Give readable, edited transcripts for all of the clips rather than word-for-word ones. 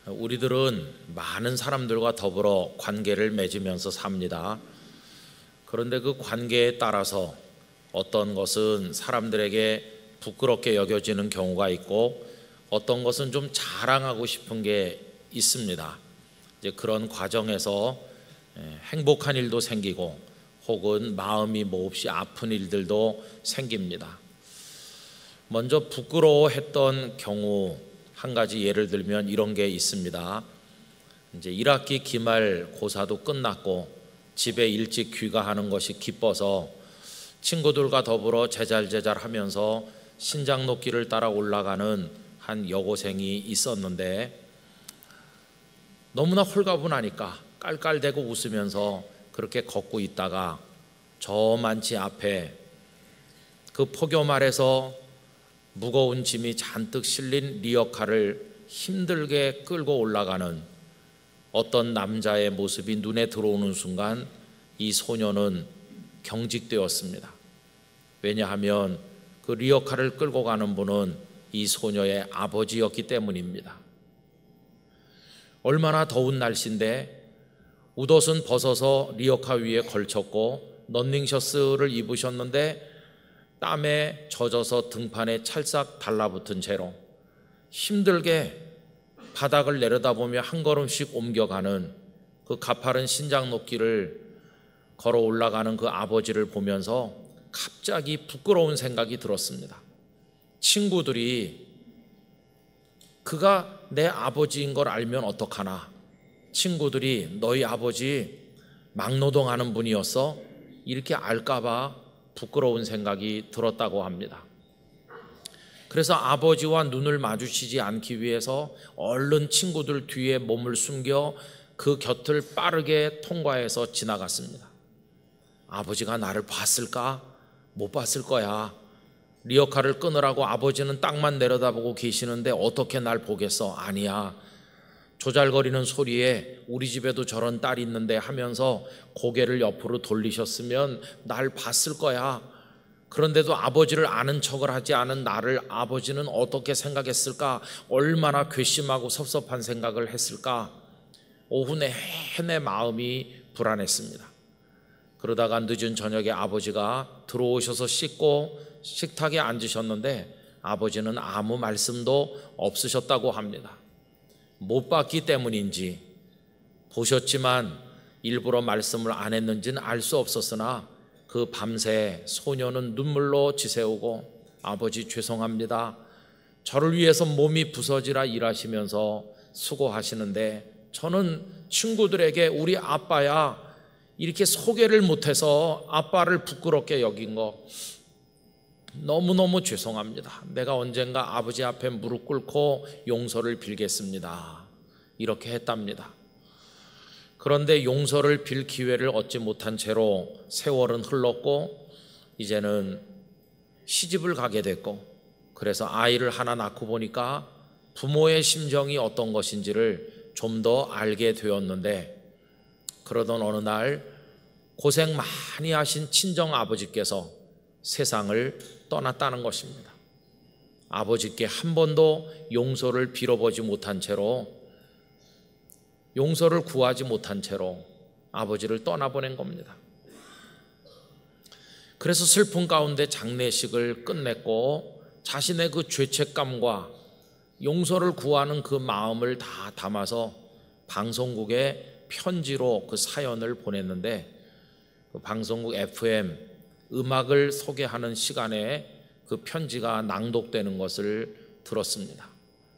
우리들은 많은 사람들과 더불어 관계를 맺으면서 삽니다. 그런데 그 관계에 따라서 어떤 것은 사람들에게 부끄럽게 여겨지는 경우가 있고 어떤 것은 좀 자랑하고 싶은 게 있습니다. 이제 그런 과정에서 행복한 일도 생기고 혹은 마음이 몹시 아픈 일들도 생깁니다. 먼저 부끄러워했던 경우 한 가지 예를 들면 이런 게 있습니다. 이제 1학기 기말고사도 끝났고 집에 일찍 귀가하는 것이 기뻐서 친구들과 더불어 제잘제잘하면서 신장로길을 따라 올라가는 한 여고생이 있었는데 너무나 홀가분하니까 깔깔대고 웃으면서 그렇게 걷고 있다가 저 만치 앞에 그 폭염 아래서 무거운 짐이 잔뜩 실린 리어카를 힘들게 끌고 올라가는 어떤 남자의 모습이 눈에 들어오는 순간 이 소녀는 경직되었습니다. 왜냐하면 그 리어카를 끌고 가는 분은 이 소녀의 아버지였기 때문입니다. 얼마나 더운 날씨인데 웃옷은 벗어서 리어카 위에 걸쳤고 런닝셔츠를 입으셨는데 땀에 젖어서 등판에 찰싹 달라붙은 채로 힘들게 바닥을 내려다보며 한 걸음씩 옮겨가는 그 가파른 신장로길을 걸어 올라가는 그 아버지를 보면서 갑자기 부끄러운 생각이 들었습니다. 친구들이 그가 내 아버지인 걸 알면 어떡하나, 친구들이 너희 아버지 막노동하는 분이었어? 이렇게 알까봐 부끄러운 생각이 들었다고 합니다. 그래서 아버지와 눈을 마주치지 않기 위해서 얼른 친구들 뒤에 몸을 숨겨 그 곁을 빠르게 통과해서 지나갔습니다. 아버지가 나를 봤을까? 못 봤을 거야. 리어카를 끊으라고 아버지는 땅만 내려다보고 계시는데 어떻게 날 보겠어? 아니야. 조잘거리는 소리에 우리 집에도 저런 딸이 있는데 하면서 고개를 옆으로 돌리셨으면 날 봤을 거야. 그런데도 아버지를 아는 척을 하지 않은 나를 아버지는 어떻게 생각했을까? 얼마나 괘씸하고 섭섭한 생각을 했을까? 오후 내내 마음이 불안했습니다. 그러다가 늦은 저녁에 아버지가 들어오셔서 씻고 식탁에 앉으셨는데 아버지는 아무 말씀도 없으셨다고 합니다. 못 봤기 때문인지 보셨지만 일부러 말씀을 안 했는지는 알 수 없었으나 그 밤새 소녀는 눈물로 지새우고 아버지 죄송합니다. 저를 위해서 몸이 부서지라 일하시면서 수고하시는데 저는 친구들에게 우리 아빠야 이렇게 소개를 못해서 아빠를 부끄럽게 여긴 거 너무너무 죄송합니다. 내가 언젠가 아버지 앞에 무릎 꿇고 용서를 빌겠습니다. 이렇게 했답니다. 그런데 용서를 빌 기회를 얻지 못한 채로 세월은 흘렀고 이제는 시집을 가게 됐고 그래서 아이를 하나 낳고 보니까 부모의 심정이 어떤 것인지를 좀 더 알게 되었는데 그러던 어느 날 고생 많이 하신 친정 아버지께서 세상을 떠났다는 것입니다. 아버지께 한 번도 용서를 빌어보지 못한 채로 용서를 구하지 못한 채로 아버지를 떠나보낸 겁니다. 그래서 슬픔 가운데 장례식을 끝냈고 자신의 그 죄책감과 용서를 구하는 그 마음을 다 담아서 방송국에 편지로 그 사연을 보냈는데 그 방송국 FM 음악을 소개하는 시간에 그 편지가 낭독되는 것을 들었습니다.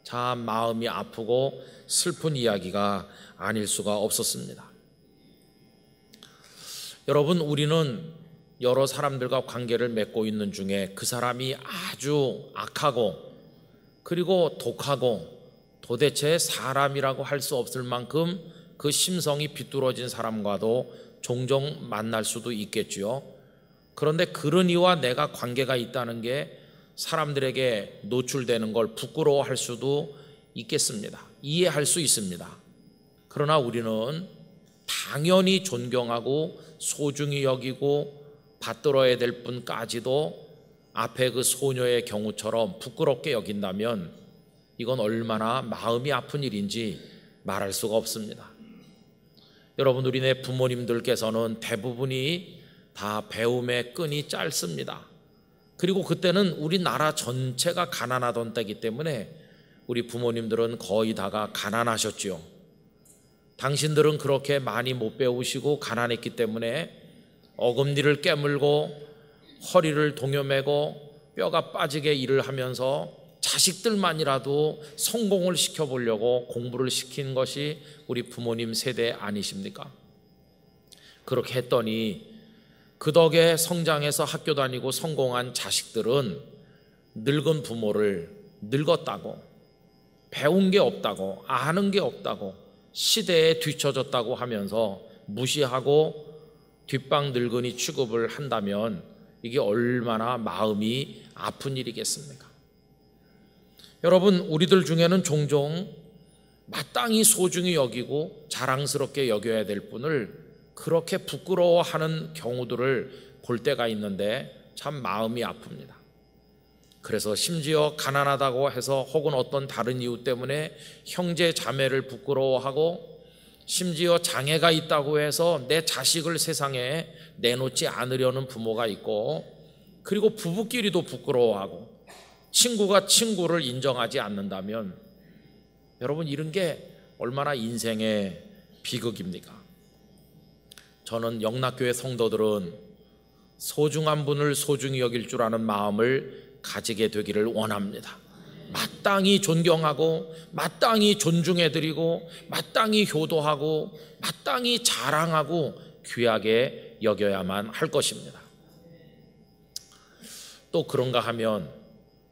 참 마음이 아프고 슬픈 이야기가 아닐 수가 없었습니다. 여러분, 우리는 여러 사람들과 관계를 맺고 있는 중에 그 사람이 아주 악하고 그리고 독하고 도대체 사람이라고 할 수 없을 만큼 그 심성이 비뚤어진 사람과도 종종 만날 수도 있겠지요. 그런데 그러니와 내가 관계가 있다는 게 사람들에게 노출되는 걸 부끄러워할 수도 있겠습니다. 이해할 수 있습니다. 그러나 우리는 당연히 존경하고 소중히 여기고 받들어야 될 분까지도 앞에 그 소녀의 경우처럼 부끄럽게 여긴다면 이건 얼마나 마음이 아픈 일인지 말할 수가 없습니다. 여러분, 우리네 부모님들께서는 대부분이 다 배움의 끈이 짧습니다. 그리고 그때는 우리나라 전체가 가난하던 때이기 때문에 우리 부모님들은 거의 다가 가난하셨지요. 당신들은 그렇게 많이 못 배우시고 가난했기 때문에 어금니를 깨물고 허리를 동여매고 뼈가 빠지게 일을 하면서 자식들만이라도 성공을 시켜보려고 공부를 시킨 것이 우리 부모님 세대 아니십니까? 그렇게 했더니 그 덕에 성장해서 학교 다니고 성공한 자식들은 늙은 부모를 늙었다고, 배운 게 없다고, 아는 게 없다고, 시대에 뒤처졌다고 하면서 무시하고 뒷방 늙은이 취급을 한다면 이게 얼마나 마음이 아픈 일이겠습니까? 여러분, 우리들 중에는 종종 마땅히 소중히 여기고 자랑스럽게 여겨야 될 분을 그렇게 부끄러워하는 경우들을 볼 때가 있는데 참 마음이 아픕니다. 그래서 심지어 가난하다고 해서 혹은 어떤 다른 이유 때문에 형제 자매를 부끄러워하고 심지어 장애가 있다고 해서 내 자식을 세상에 내놓지 않으려는 부모가 있고, 그리고 부부끼리도 부끄러워하고 친구가 친구를 인정하지 않는다면 여러분, 이런 게 얼마나 인생의 비극입니까? 저는 영락교회 성도들은 소중한 분을 소중히 여길 줄 아는 마음을 가지게 되기를 원합니다. 마땅히 존경하고 마땅히 존중해드리고 마땅히 효도하고 마땅히 자랑하고 귀하게 여겨야만 할 것입니다. 또 그런가 하면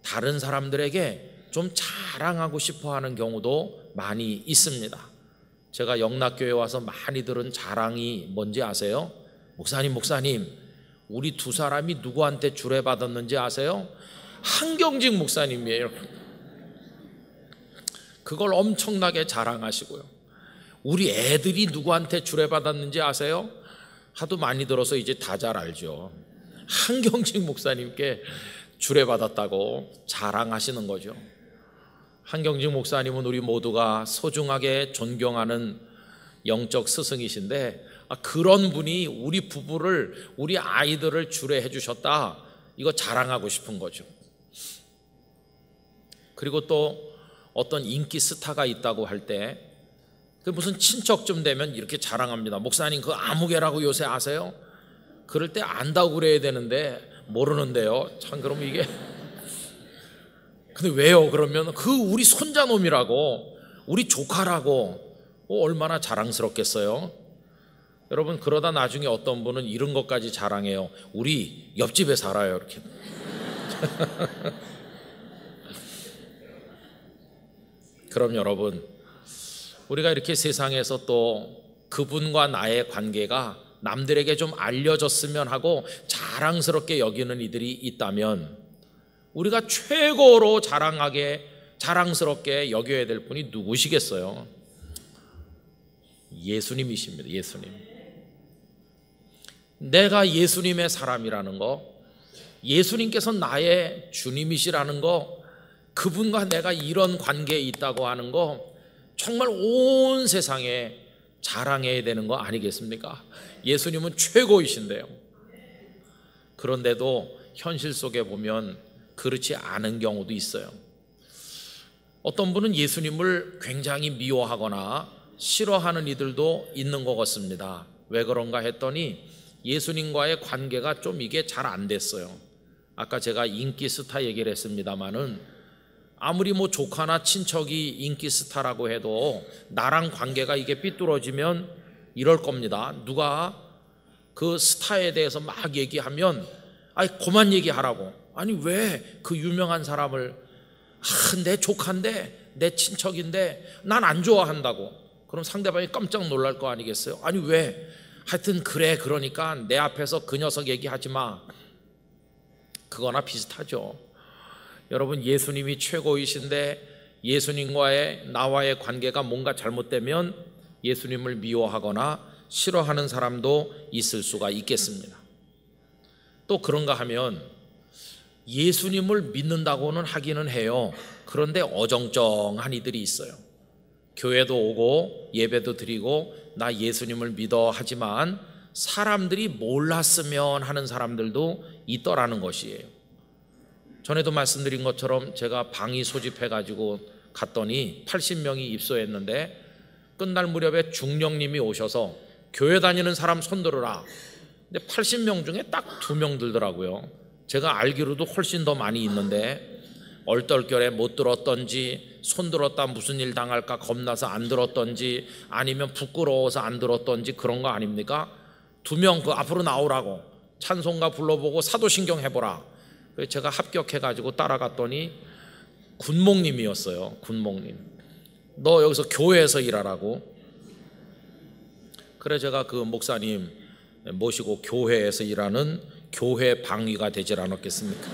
다른 사람들에게 좀 자랑하고 싶어하는 경우도 많이 있습니다. 제가 영락교회에 와서 많이 들은 자랑이 뭔지 아세요? 목사님, 우리 두 사람이 누구한테 주례받았는지 아세요? 한경직 목사님이에요. 그걸 엄청나게 자랑하시고요. 우리 애들이 누구한테 주례받았는지 아세요? 하도 많이 들어서 이제 다 잘 알죠. 한경직 목사님께 주례받았다고 자랑하시는 거죠. 한경직 목사님은 우리 모두가 소중하게 존경하는 영적 스승이신데, 그런 분이 우리 부부를, 우리 아이들을 주례해 주셨다, 이거 자랑하고 싶은 거죠. 그리고 또 어떤 인기 스타가 있다고 할 때 그 무슨 친척쯤 되면 이렇게 자랑합니다. 목사님, 그 아무개라고 요새 아세요? 그럴 때 안다고 그래야 되는데 모르는데요. 참, 그럼 이게 근데 왜요? 그러면 그 우리 손자놈이라고, 우리 조카라고, 얼마나 자랑스럽겠어요? 여러분, 그러다 나중에 어떤 분은 이런 것까지 자랑해요. 우리 옆집에 살아요, 이렇게. 그럼 여러분, 우리가 이렇게 세상에서 또 그분과 나의 관계가 남들에게 좀 알려졌으면 하고 자랑스럽게 여기는 이들이 있다면 우리가 최고로 자랑스럽게 여겨야 될 분이 누구시겠어요? 예수님이십니다. 예수님. 내가 예수님의 사람이라는 거, 예수님께서 나의 주님이시라는 거, 그분과 내가 이런 관계에 있다고 하는 거 정말 온 세상에 자랑해야 되는 거 아니겠습니까? 예수님은 최고이신데요. 그런데도 현실 속에 보면 그렇지 않은 경우도 있어요. 어떤 분은 예수님을 굉장히 미워하거나 싫어하는 이들도 있는 것 같습니다. 왜 그런가 했더니 예수님과의 관계가 좀 이게 잘 안 됐어요. 아까 제가 인기 스타 얘기를 했습니다마는 아무리 뭐 조카나 친척이 인기 스타라고 해도 나랑 관계가 이게 삐뚤어지면 이럴 겁니다. 누가 그 스타에 대해서 막 얘기하면 그만 얘기하라고. 아니, 왜 그 유명한 사람을 내 조카인데, 내 친척인데 난 안 좋아한다고. 그럼 상대방이 깜짝 놀랄 거 아니겠어요? 아니, 왜? 하여튼 그래, 그러니까 내 앞에서 그 녀석 얘기하지 마. 그거나 비슷하죠. 여러분, 예수님이 최고이신데 예수님과의 나와의 관계가 뭔가 잘못되면 예수님을 미워하거나 싫어하는 사람도 있을 수가 있겠습니다. 또 그런가 하면 예수님을 믿는다고는 하기는 해요. 그런데 어정쩡한 이들이 있어요. 교회도 오고 예배도 드리고 나 예수님을 믿어 하지만 사람들이 몰랐으면 하는 사람들도 있더라는 것이에요. 전에도 말씀드린 것처럼 제가 방위 소집해가지고 갔더니 80명이 입소했는데 끝날 무렵에 중령님이 오셔서 교회 다니는 사람 손들어라. 근데 80명 중에 딱 2명 들더라고요. 제가 알기로도 훨씬 더 많이 있는데 얼떨결에 못 들었던지 손들었다 무슨 일 당할까 겁나서 안 들었던지 아니면 부끄러워서 안 들었던지 그런 거 아닙니까? 2명 그 앞으로 나오라고 찬송가 불러보고 사도신경 해보라. 그래서 제가 합격해가지고 따라갔더니 군목님이었어요. 군목님. 너 여기서 교회에서 일하라고. 그래 제가 그 목사님 모시고 교회에서 일하는 교회 방위가 되질 않았겠습니까?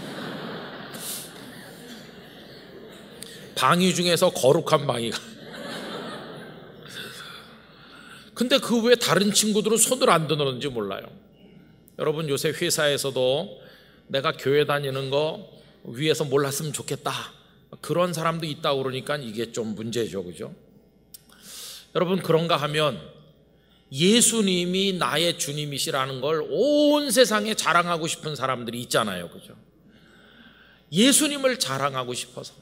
방위 중에서 거룩한 방위가. 근데 그 외에 다른 친구들은 손을 안 드는지 몰라요. 여러분 요새 회사에서도 내가 교회 다니는 거 위에서 몰랐으면 좋겠다 그런 사람도 있다고 그러니까 이게 좀 문제죠, 그죠? 여러분 그런가 하면 예수님이 나의 주님이시라는 걸 온 세상에 자랑하고 싶은 사람들이 있잖아요, 그죠? 예수님을 자랑하고 싶어서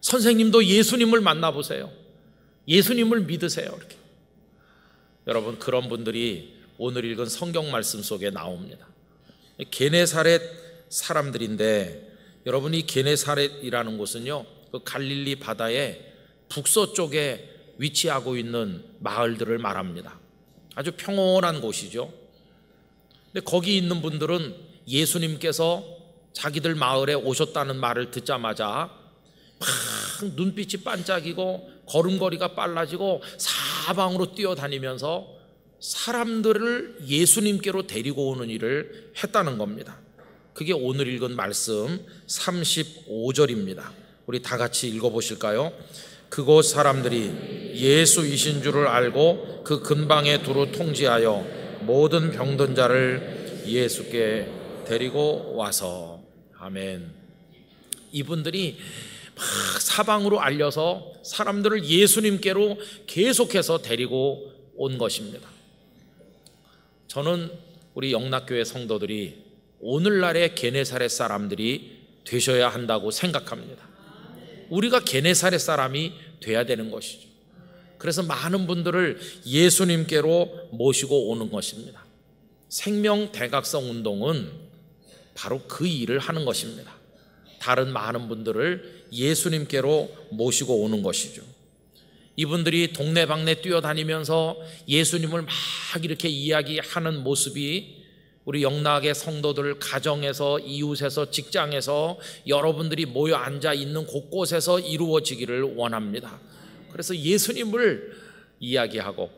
선생님도 예수님을 만나보세요. 예수님을 믿으세요. 이렇게. 여러분 그런 분들이 오늘 읽은 성경 말씀 속에 나옵니다. 게네사렛 사람들인데 여러분 이 게네사렛이라는 곳은요 그 갈릴리 바다의 북서쪽에 위치하고 있는 마을들을 말합니다. 아주 평온한 곳이죠. 근데 거기 있는 분들은 예수님께서 자기들 마을에 오셨다는 말을 듣자마자 막 눈빛이 반짝이고 걸음걸이가 빨라지고 사방으로 뛰어다니면서 사람들을 예수님께로 데리고 오는 일을 했다는 겁니다. 그게 오늘 읽은 말씀 35절입니다. 우리 다 같이 읽어보실까요? 그곳 사람들이 예수이신 줄을 알고 그 근방에 두루 통지하여 모든 병든 자를 예수께 데리고 와서. 아멘. 이분들이 막 사방으로 알려서 사람들을 예수님께로 계속해서 데리고 온 것입니다. 저는 우리 영락교회 성도들이 오늘날의 게네사렛 사람들이 되셔야 한다고 생각합니다. 우리가 게네사렛 사람이 돼야 되는 것이죠. 그래서 많은 분들을 예수님께로 모시고 오는 것입니다. 생명 대각성 운동은 바로 그 일을 하는 것입니다. 다른 많은 분들을 예수님께로 모시고 오는 것이죠. 이분들이 동네방네 뛰어다니면서 예수님을 막 이렇게 이야기하는 모습이 우리 영락의 성도들 가정에서 이웃에서 직장에서 여러분들이 모여 앉아 있는 곳곳에서 이루어지기를 원합니다. 그래서 예수님을 이야기하고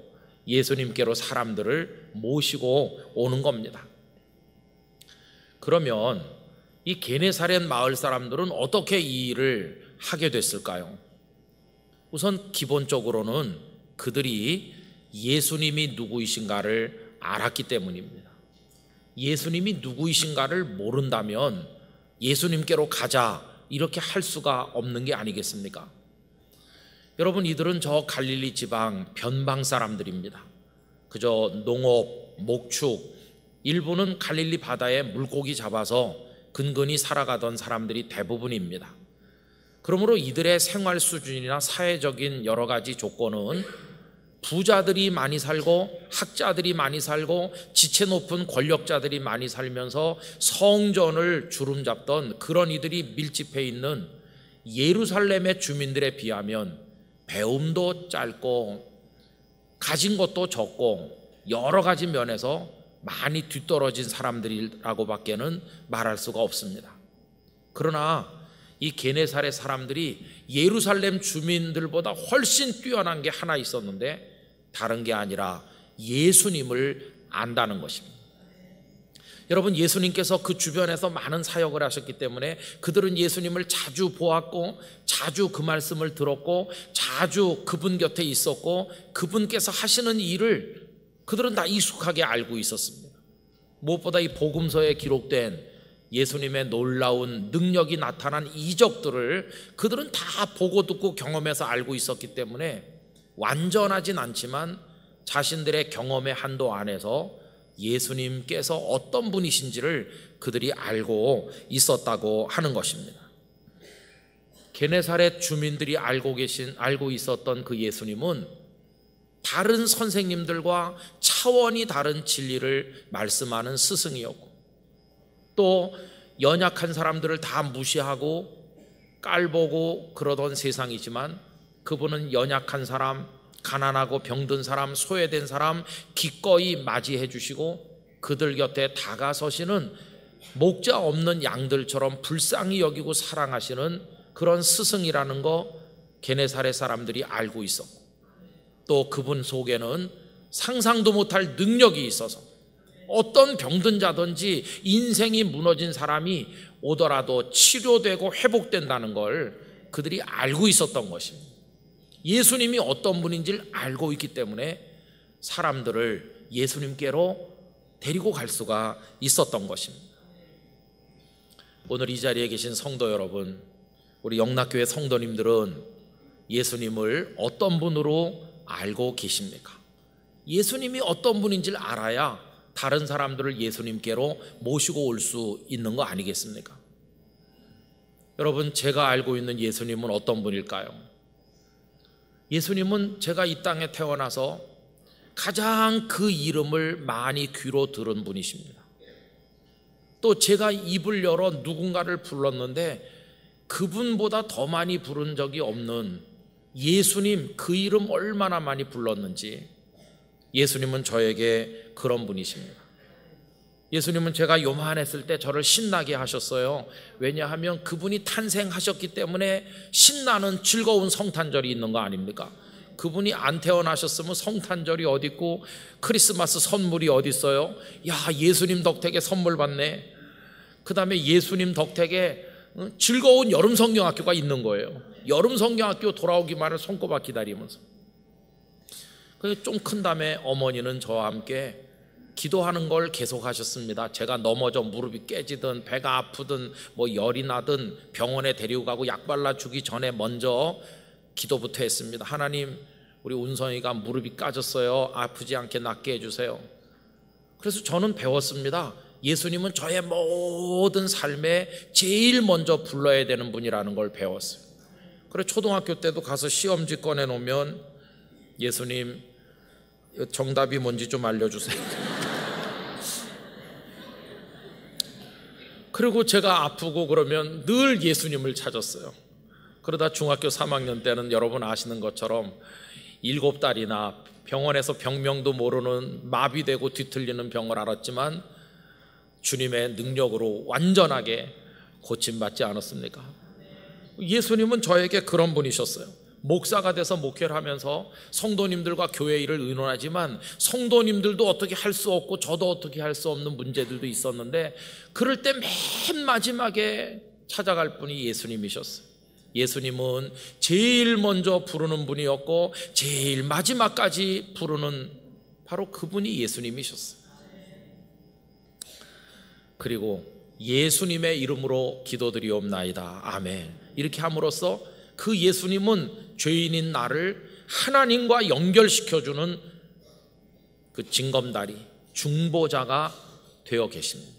예수님께로 사람들을 모시고 오는 겁니다. 그러면 이 게네사렛 마을 사람들은 어떻게 이 일을 하게 됐을까요? 우선 기본적으로는 그들이 예수님이 누구이신가를 알았기 때문입니다. 예수님이 누구이신가를 모른다면 예수님께로 가자 이렇게 할 수가 없는 게 아니겠습니까? 여러분 이들은 저 갈릴리 지방 변방 사람들입니다. 그저 농업, 목축, 일부는 갈릴리 바다에 물고기 잡아서 근근히 살아가던 사람들이 대부분입니다. 그러므로 이들의 생활 수준이나 사회적인 여러 가지 조건은 부자들이 많이 살고 학자들이 많이 살고 지체 높은 권력자들이 많이 살면서 성전을 주름잡던 그런 이들이 밀집해 있는 예루살렘의 주민들에 비하면 배움도 짧고 가진 것도 적고 여러 가지 면에서 많이 뒤떨어진 사람들이라고밖에는 말할 수가 없습니다. 그러나 이 게네사렛 사람들이 예루살렘 주민들보다 훨씬 뛰어난 게 하나 있었는데 다른 게 아니라 예수님을 안다는 것입니다. 여러분 예수님께서 그 주변에서 많은 사역을 하셨기 때문에 그들은 예수님을 자주 보았고 자주 그 말씀을 들었고 자주 그분 곁에 있었고 그분께서 하시는 일을 그들은 다 익숙하게 알고 있었습니다. 무엇보다 이 복음서에 기록된 예수님의 놀라운 능력이 나타난 이적들을 그들은 다 보고 듣고 경험해서 알고 있었기 때문에 완전하진 않지만 자신들의 경험의 한도 안에서 예수님께서 어떤 분이신지를 그들이 알고 있었다고 하는 것입니다. 게네사렛 주민들이 알고 있었던 그 예수님은 다른 선생님들과 차원이 다른 진리를 말씀하는 스승이었고, 또 연약한 사람들을 다 무시하고 깔보고 그러던 세상이지만 그분은 연약한 사람, 가난하고 병든 사람, 소외된 사람 기꺼이 맞이해 주시고 그들 곁에 다가서시는 목자 없는 양들처럼 불쌍히 여기고 사랑하시는 그런 스승이라는 거 게네사렛 사람들이 알고 있었고, 또 그분 속에는 상상도 못할 능력이 있어서 어떤 병든 자든지 인생이 무너진 사람이 오더라도 치료되고 회복된다는 걸 그들이 알고 있었던 것입니다. 예수님이 어떤 분인지를 알고 있기 때문에 사람들을 예수님께로 데리고 갈 수가 있었던 것입니다. 오늘 이 자리에 계신 성도 여러분, 우리 영락교회 성도님들은 예수님을 어떤 분으로 알고 계십니까? 예수님이 어떤 분인지를 알아야 다른 사람들을 예수님께로 모시고 올 수 있는 거 아니겠습니까? 여러분, 제가 알고 있는 예수님은 어떤 분일까요? 예수님은 제가 이 땅에 태어나서 가장 그 이름을 많이 귀로 들은 분이십니다. 또 제가 입을 열어 누군가를 불렀는데 그분보다 더 많이 부른 적이 없는 예수님, 그 이름 얼마나 많이 불렀는지, 예수님은 저에게 그런 분이십니다. 예수님은 제가 요만했을 때 저를 신나게 하셨어요. 왜냐하면 그분이 탄생하셨기 때문에 신나는 즐거운 성탄절이 있는 거 아닙니까? 그분이 안 태어나셨으면 성탄절이 어디 있고 크리스마스 선물이 어디 있어요? 야, 예수님 덕택에 선물 받네. 그 다음에 예수님 덕택에 즐거운 여름 성경학교가 있는 거예요. 여름 성경학교 돌아오기만을 손꼽아 기다리면서. 좀 큰 다음에 어머니는 저와 함께 기도하는 걸 계속 하셨습니다. 제가 넘어져 무릎이 깨지든 배가 아프든 뭐 열이 나든 병원에 데리고 가고 약 발라주기 전에 먼저 기도부터 했습니다. 하나님, 우리 운성이가 무릎이 까졌어요. 아프지 않게 낫게 해주세요. 그래서 저는 배웠습니다. 예수님은 저의 모든 삶에 제일 먼저 불러야 되는 분이라는 걸 배웠어요. 그래서 초등학교 때도 가서 시험지 꺼내놓으면 예수님, 정답이 뭔지 좀 알려주세요. 그리고 제가 아프고 그러면 늘 예수님을 찾았어요. 그러다 중학교 3학년 때는 여러분 아시는 것처럼 7달이나 병원에서 병명도 모르는 마비되고 뒤틀리는 병을 알았지만 주님의 능력으로 완전하게 고침받지 않았습니까? 예수님은 저에게 그런 분이셨어요. 목사가 돼서 목회를 하면서 성도님들과 교회 일을 의논하지만 성도님들도 어떻게 할 수 없고 저도 어떻게 할 수 없는 문제들도 있었는데 그럴 때 맨 마지막에 찾아갈 분이 예수님이셨어요. 예수님은 제일 먼저 부르는 분이었고 제일 마지막까지 부르는 바로 그분이 예수님이셨어요. 그리고 예수님의 이름으로 기도드리옵나이다. 아멘. 이렇게 함으로써 그 예수님은 죄인인 나를 하나님과 연결시켜주는 그 징검다리, 중보자가 되어 계십니다.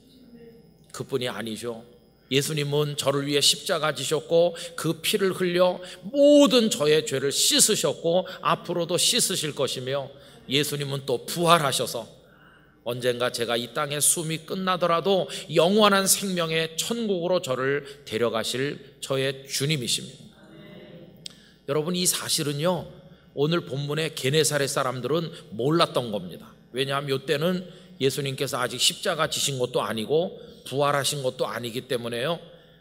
그뿐이 아니죠. 예수님은 저를 위해 십자가 지셨고 그 피를 흘려 모든 저의 죄를 씻으셨고 앞으로도 씻으실 것이며, 예수님은 또 부활하셔서 언젠가 제가 이 땅의 숨이 끝나더라도 영원한 생명의 천국으로 저를 데려가실 저의 주님이십니다. 여러분, 이 사실은요 오늘 본문의 게네사렛 사람들은 몰랐던 겁니다. 왜냐하면 이때는 예수님께서 아직 십자가 지신 것도 아니고 부활하신 것도 아니기 때문에요.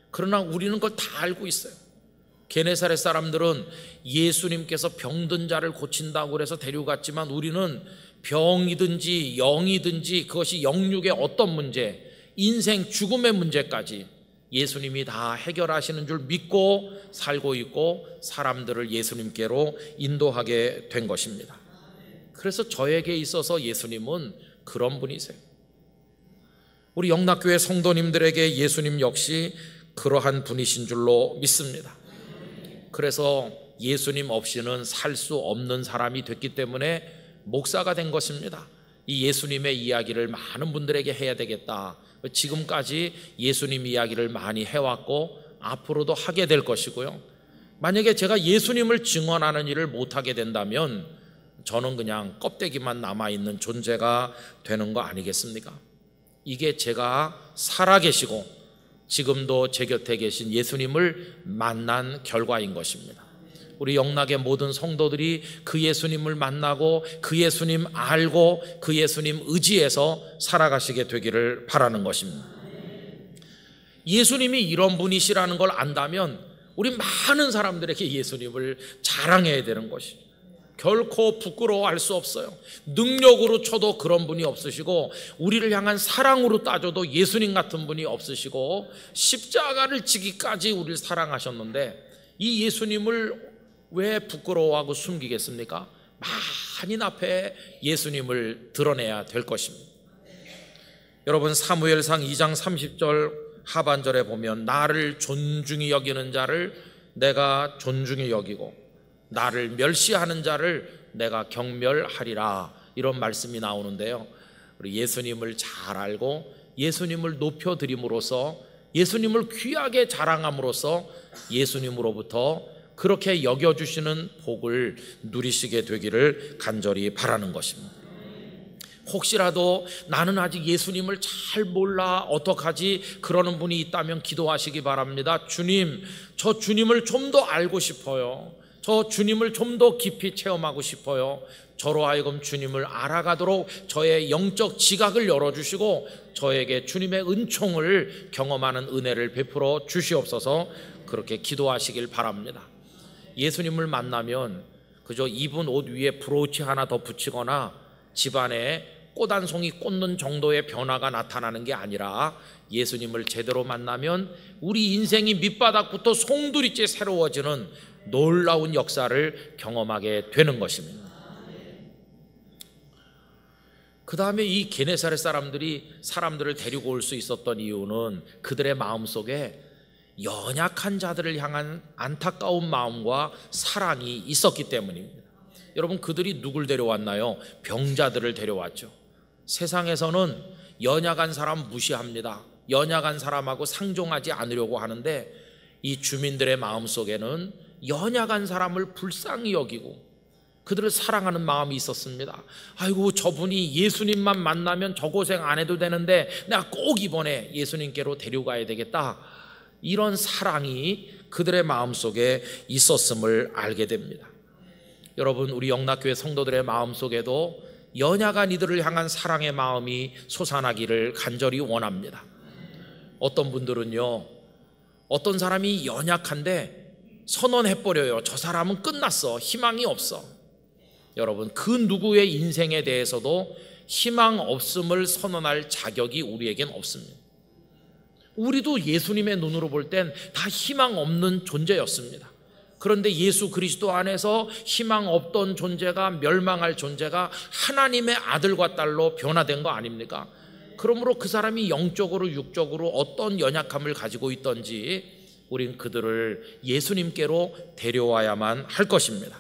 그러나 우리는 그걸 다 알고 있어요. 게네사렛 사람들은 예수님께서 병든 자를 고친다고 해서 데려갔지만 우리는 병이든지 영이든지 그것이 영육의 어떤 문제, 인생 죽음의 문제까지 예수님이 다 해결하시는 줄 믿고 살고 있고 사람들을 예수님께로 인도하게 된 것입니다. 그래서 저에게 있어서 예수님은 그런 분이세요. 우리 영락교회 성도님들에게 예수님 역시 그러한 분이신 줄로 믿습니다. 그래서 예수님 없이는 살 수 없는 사람이 됐기 때문에 목사가 된 것입니다. 이 예수님의 이야기를 많은 분들에게 해야 되겠다. 지금까지 예수님 이야기를 많이 해왔고 앞으로도 하게 될 것이고요. 만약에 제가 예수님을 증언하는 일을 못하게 된다면 저는 그냥 껍데기만 남아있는 존재가 되는 거 아니겠습니까? 이게 제가 살아계시고 지금도 제 곁에 계신 예수님을 만난 결과인 것입니다. 우리 영락의 모든 성도들이 그 예수님을 만나고 그 예수님 알고 그 예수님 의지해서 살아가시게 되기를 바라는 것입니다. 예수님이 이런 분이시라는 걸 안다면 우리 많은 사람들에게 예수님을 자랑해야 되는 것이 결코 부끄러워할 수 없어요. 능력으로 쳐도 그런 분이 없으시고 우리를 향한 사랑으로 따져도 예수님 같은 분이 없으시고 십자가를 지기까지 우리를 사랑하셨는데 이 예수님을 왜 부끄러워하고 숨기겠습니까? 만인 앞에 예수님을 드러내야 될 것입니다. 여러분 사무엘상 2장 30절 하반절에 보면 나를 존중히 여기는 자를 내가 존중히 여기고 나를 멸시하는 자를 내가 경멸하리라, 이런 말씀이 나오는데요. 우리 예수님을 잘 알고 예수님을 높여드림으로써 예수님을 귀하게 자랑함으로써 예수님으로부터 그렇게 여겨주시는 복을 누리시게 되기를 간절히 바라는 것입니다. 혹시라도 나는 아직 예수님을 잘 몰라 어떡하지 그러는 분이 있다면 기도하시기 바랍니다. 주님, 저 주님을 좀 더 알고 싶어요. 저 주님을 좀 더 깊이 체험하고 싶어요. 저로 하여금 주님을 알아가도록 저의 영적 지각을 열어주시고 저에게 주님의 은총을 경험하는 은혜를 베풀어 주시옵소서. 그렇게 기도하시길 바랍니다. 예수님을 만나면 그저 입은 옷 위에 브로치 하나 더 붙이거나 집안에 꽃 한 송이 꽂는 정도의 변화가 나타나는 게 아니라 예수님을 제대로 만나면 우리 인생이 밑바닥부터 송두리째 새로워지는 놀라운 역사를 경험하게 되는 것입니다. 그 다음에 이 게네사렛 사람들을 데리고 올 수 있었던 이유는 그들의 마음속에 연약한 자들을 향한 안타까운 마음과 사랑이 있었기 때문입니다. 여러분, 그들이 누굴 데려왔나요? 병자들을 데려왔죠. 세상에서는 연약한 사람 무시합니다. 연약한 사람하고 상종하지 않으려고 하는데 이 주민들의 마음속에는 연약한 사람을 불쌍히 여기고 그들을 사랑하는 마음이 있었습니다. 아이고, 저분이 예수님만 만나면 저 고생 안 해도 되는데 내가 꼭 이번에 예수님께로 데려가야 되겠다, 이런 사랑이 그들의 마음속에 있었음을 알게 됩니다. 여러분, 우리 영락교회 성도들의 마음속에도 연약한 이들을 향한 사랑의 마음이 솟아나기를 간절히 원합니다. 어떤 분들은요, 어떤 사람이 연약한데 선언해버려요. 저 사람은 끝났어, 희망이 없어. 여러분, 그 누구의 인생에 대해서도 희망 없음을 선언할 자격이 우리에겐 없습니다. 우리도 예수님의 눈으로 볼 땐 다 희망 없는 존재였습니다. 그런데 예수 그리스도 안에서 희망 없던 존재가, 멸망할 존재가 하나님의 아들과 딸로 변화된 거 아닙니까? 그러므로 그 사람이 영적으로 육적으로 어떤 연약함을 가지고 있던지 우린 그들을 예수님께로 데려와야만 할 것입니다.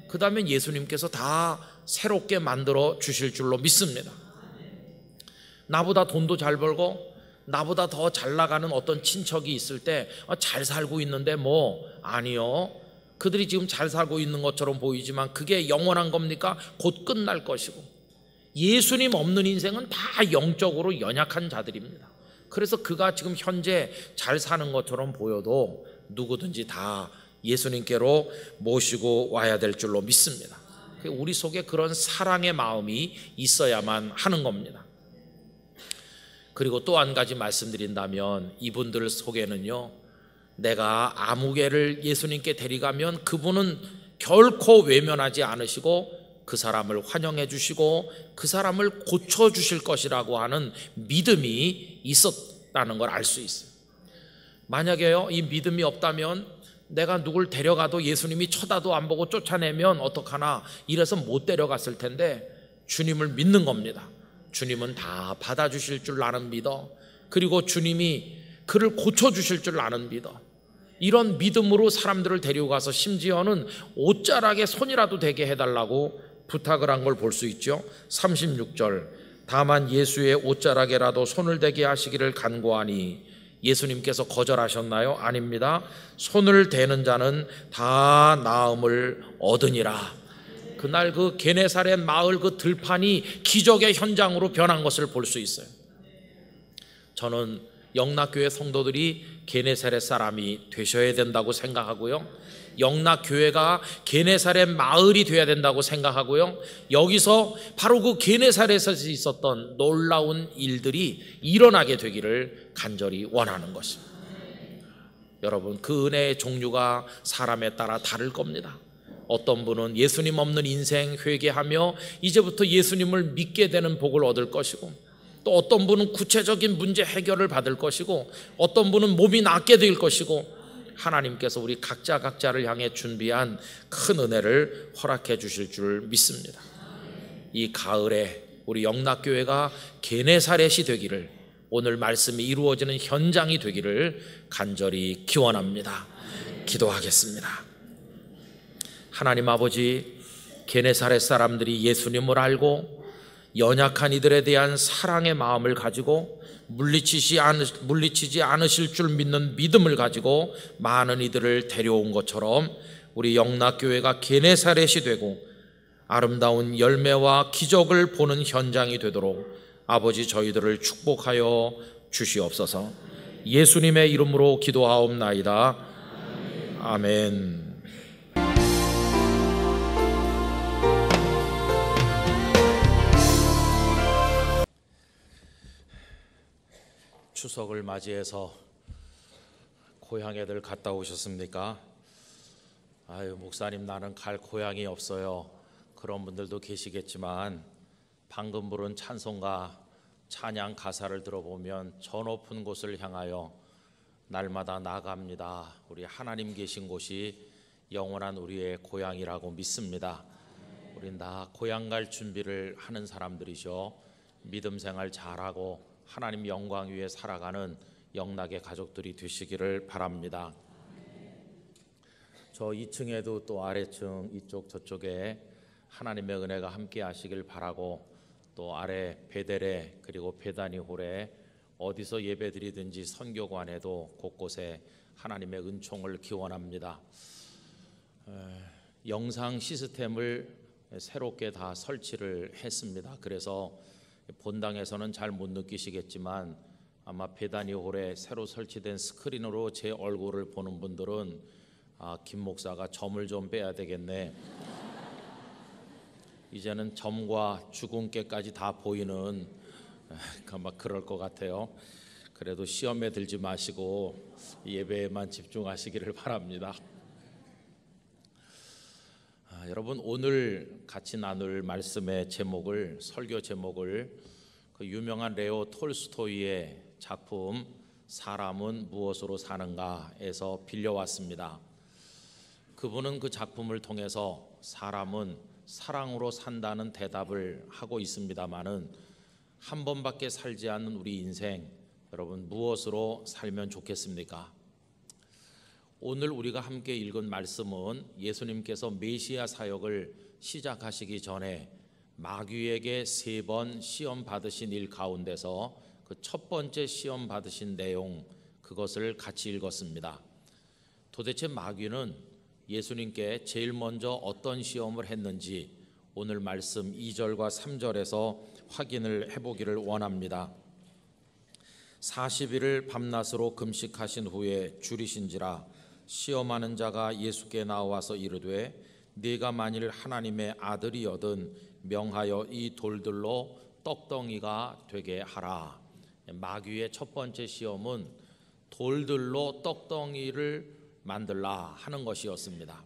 그 다음에 예수님께서 다 새롭게 만들어 주실 줄로 믿습니다. 나보다 돈도 잘 벌고 나보다 더 잘 나가는 어떤 친척이 있을 때 잘 살고 있는데 뭐, 아니요, 그들이 지금 잘 살고 있는 것처럼 보이지만 그게 영원한 겁니까? 곧 끝날 것이고, 예수님 없는 인생은 다 영적으로 연약한 자들입니다. 그래서 그가 지금 현재 잘 사는 것처럼 보여도 누구든지 다 예수님께로 모시고 와야 될 줄로 믿습니다. 우리 속에 그런 사랑의 마음이 있어야만 하는 겁니다. 그리고 또 한 가지 말씀드린다면 이분들 속에는요, 내가 아무개를 예수님께 데려가면 그분은 결코 외면하지 않으시고 그 사람을 환영해 주시고 그 사람을 고쳐 주실 것이라고 하는 믿음이 있었다는 걸 알 수 있어요. 만약에요, 이 믿음이 없다면 내가 누굴 데려가도 예수님이 쳐다도 안 보고 쫓아내면 어떡하나 이래서 못 데려갔을 텐데 주님을 믿는 겁니다. 주님은 다 받아주실 줄 나는 믿어. 그리고 주님이 그를 고쳐주실 줄 아는 믿음, 이런 믿음으로 사람들을 데리고 가서 심지어는 옷자락에 손이라도 대게 해달라고 부탁을 한 걸 볼 수 있죠. 36절, 다만 예수의 옷자락에라도 손을 대게 하시기를 간구하니, 예수님께서 거절하셨나요? 아닙니다. 손을 대는 자는 다 나음을 얻으니라. 그날 그 게네사렛 마을 그 들판이 기적의 현장으로 변한 것을 볼 수 있어요. 저는 영락교회 성도들이 게네사렛 사람이 되셔야 된다고 생각하고요, 영락교회가 게네사렛 마을이 되어야 된다고 생각하고요, 여기서 바로 그 게네사렛에서 있었던 놀라운 일들이 일어나게 되기를 간절히 원하는 것입니다. 여러분, 그 은혜의 종류가 사람에 따라 다를 겁니다. 어떤 분은 예수님 없는 인생 회개하며 이제부터 예수님을 믿게 되는 복을 얻을 것이고, 또 어떤 분은 구체적인 문제 해결을 받을 것이고, 어떤 분은 몸이 낫게 될 것이고, 하나님께서 우리 각자를 향해 준비한 큰 은혜를 허락해 주실 줄 믿습니다. 이 가을에 우리 영락교회가 게네사렛이 되기를, 오늘 말씀이 이루어지는 현장이 되기를 간절히 기원합니다. 기도하겠습니다. 하나님 아버지, 게네사렛 사람들이 예수님을 알고 연약한 이들에 대한 사랑의 마음을 가지고 물리치지 않으실 줄 믿는 믿음을 가지고 많은 이들을 데려온 것처럼, 우리 영락교회가 게네사렛이 되고 아름다운 열매와 기적을 보는 현장이 되도록 아버지, 저희들을 축복하여 주시옵소서. 예수님의 이름으로 기도하옵나이다. 아멘. 추석을 맞이해서 고향에들 갔다 오셨습니까? 아유, 목사님, 나는 갈 고향이 없어요. 그런 분들도 계시겠지만, 방금 부른 찬송가, 찬양 가사를 들어보면 저 높은 곳을 향하여 날마다 나갑니다. 우리 하나님 계신 곳이 영원한 우리의 고향이라고 믿습니다. 우린 다 고향 갈 준비를 하는 사람들이죠. 믿음 생활 잘하고 하나님 영광 위에 살아가는 영락의 가족들이 되시기를 바랍니다. 저 2층에도 또 아래층 이쪽 저쪽에 하나님의 은혜가 함께 하시길 바라고, 또 아래 베델에 그리고 베다니 홀에 어디서 예배드리든지 선교관에도 곳곳에 하나님의 은총을 기원합니다. 영상 시스템을 새롭게 다 설치를 했습니다. 그래서 본당에서는 잘 못 느끼시겠지만, 아마 베다니 홀에 새로 설치된 스크린으로 제 얼굴을 보는 분들은 김 목사가 점을 좀 빼야 되겠네, 이제는 점과 주근깨까지 다 보이는, 아마 그럴 것 같아요. 그래도 시험에 들지 마시고 예배에만 집중하시기를 바랍니다. 여러분, 오늘 같이 나눌 말씀의 제목을, 설교 제목을 그 유명한 레오 톨스토이의 작품 사람은 무엇으로 사는가에서 빌려왔습니다. 그분은 그 작품을 통해서 사람은 사랑으로 산다는 대답을 하고 있습니다마는, 한 번밖에 살지 않는 우리 인생, 여러분 무엇으로 살면 좋겠습니까? 오늘 우리가 함께 읽은 말씀은 예수님께서 메시아 사역을 시작하시기 전에 마귀에게 3번 시험 받으신 일 가운데서 그 첫 번째 시험 받으신 내용, 그것을 같이 읽었습니다. 도대체 마귀는 예수님께 제일 먼저 어떤 시험을 했는지 오늘 말씀 2절과 3절에서 확인을 해보기를 원합니다. 40일을 밤낮으로 금식하신 후에 줄이신지라 시험하는 자가 예수께 나와서 이르되, 네가 만일 하나님의 아들이거든 명하여 이 돌들로 떡덩이가 되게 하라. 마귀의 첫 번째 시험은 돌들로 떡덩이를 만들라 하는 것이었습니다.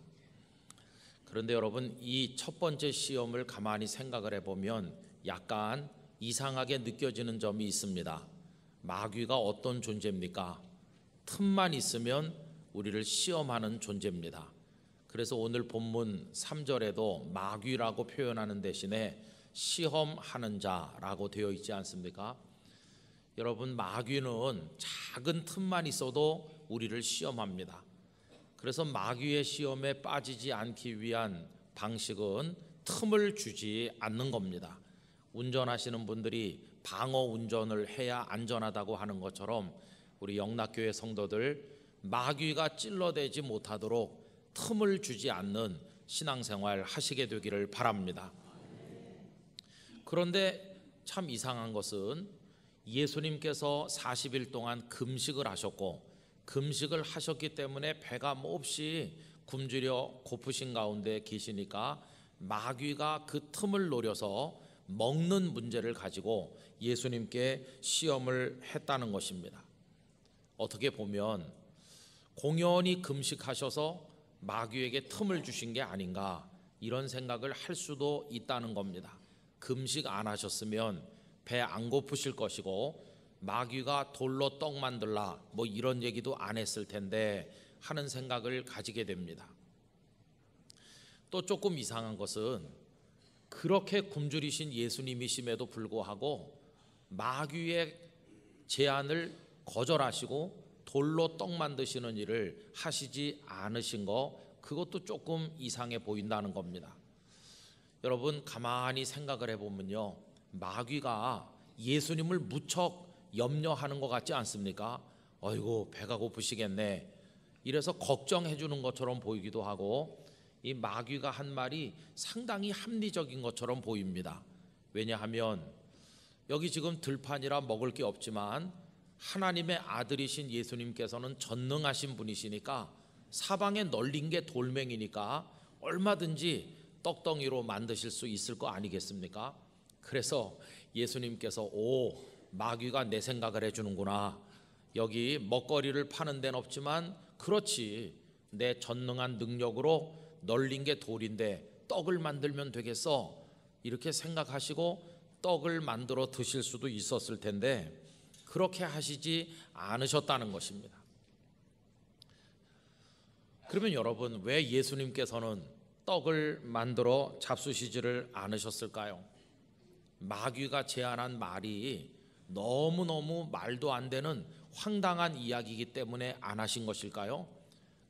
그런데 여러분, 이 첫 번째 시험을 가만히 생각을 해보면 약간 이상하게 느껴지는 점이 있습니다. 마귀가 어떤 존재입니까? 틈만 있으면 우리를 시험하는 존재입니다. 그래서 오늘 본문 3절에도 마귀라고 표현하는 대신에 시험하는 자라고 되어 있지 않습니까? 여러분, 마귀는 작은 틈만 있어도 우리를 시험합니다. 그래서 마귀의 시험에 빠지지 않기 위한 방식은 틈을 주지 않는 겁니다. 운전하시는 분들이 방어 운전을 해야 안전하다고 하는 것처럼 우리 영락교회 성도들 마귀가 찔러대지 못하도록 틈을 주지 않는 신앙생활 하시게 되기를 바랍니다. 그런데 참 이상한 것은 예수님께서 40일 동안 금식을 하셨고 금식을 하셨기 때문에 배가 몹시 굶주려 고프신 가운데 계시니까 마귀가 그 틈을 노려서 먹는 문제를 가지고 예수님께 시험을 했다는 것입니다. 어떻게 보면 공연히 금식하셔서 마귀에게 틈을 주신 게 아닌가, 이런 생각을 할 수도 있다는 겁니다. 금식 안 하셨으면 배 안 고프실 것이고 마귀가 돌로 떡 만들라 뭐 이런 얘기도 안 했을 텐데 하는 생각을 가지게 됩니다. 또 조금 이상한 것은 그렇게 굶주리신 예수님이심에도 불구하고 마귀의 제안을 거절하시고 돌로 떡 만드시는 일을 하시지 않으신 거, 그것도 조금 이상해 보인다는 겁니다. 여러분, 가만히 생각을 해보면요, 마귀가 예수님을 무척 염려하는 것 같지 않습니까? 어이구, 배가 고프시겠네, 이래서 걱정해 주는 것처럼 보이기도 하고, 이 마귀가 한 말이 상당히 합리적인 것처럼 보입니다. 왜냐하면 여기 지금 들판이라 먹을 게 없지만 하나님의 아들이신 예수님께서는 전능하신 분이시니까 사방에 널린 게 돌멩이니까 얼마든지 떡덩이로 만드실 수 있을 거 아니겠습니까? 그래서 예수님께서 오, 마귀가 내 생각을 해주는구나, 여기 먹거리를 파는 데는 없지만 그렇지, 내 전능한 능력으로 널린 게 돌인데 떡을 만들면 되겠어, 이렇게 생각하시고 떡을 만들어 드실 수도 있었을 텐데 그렇게 하시지 않으셨다는 것입니다. 그러면 여러분, 왜 예수님께서는 떡을 만들어 잡수시지를 않으셨을까요? 마귀가 제안한 말이 너무너무 말도 안 되는 황당한 이야기이기 때문에 안 하신 것일까요?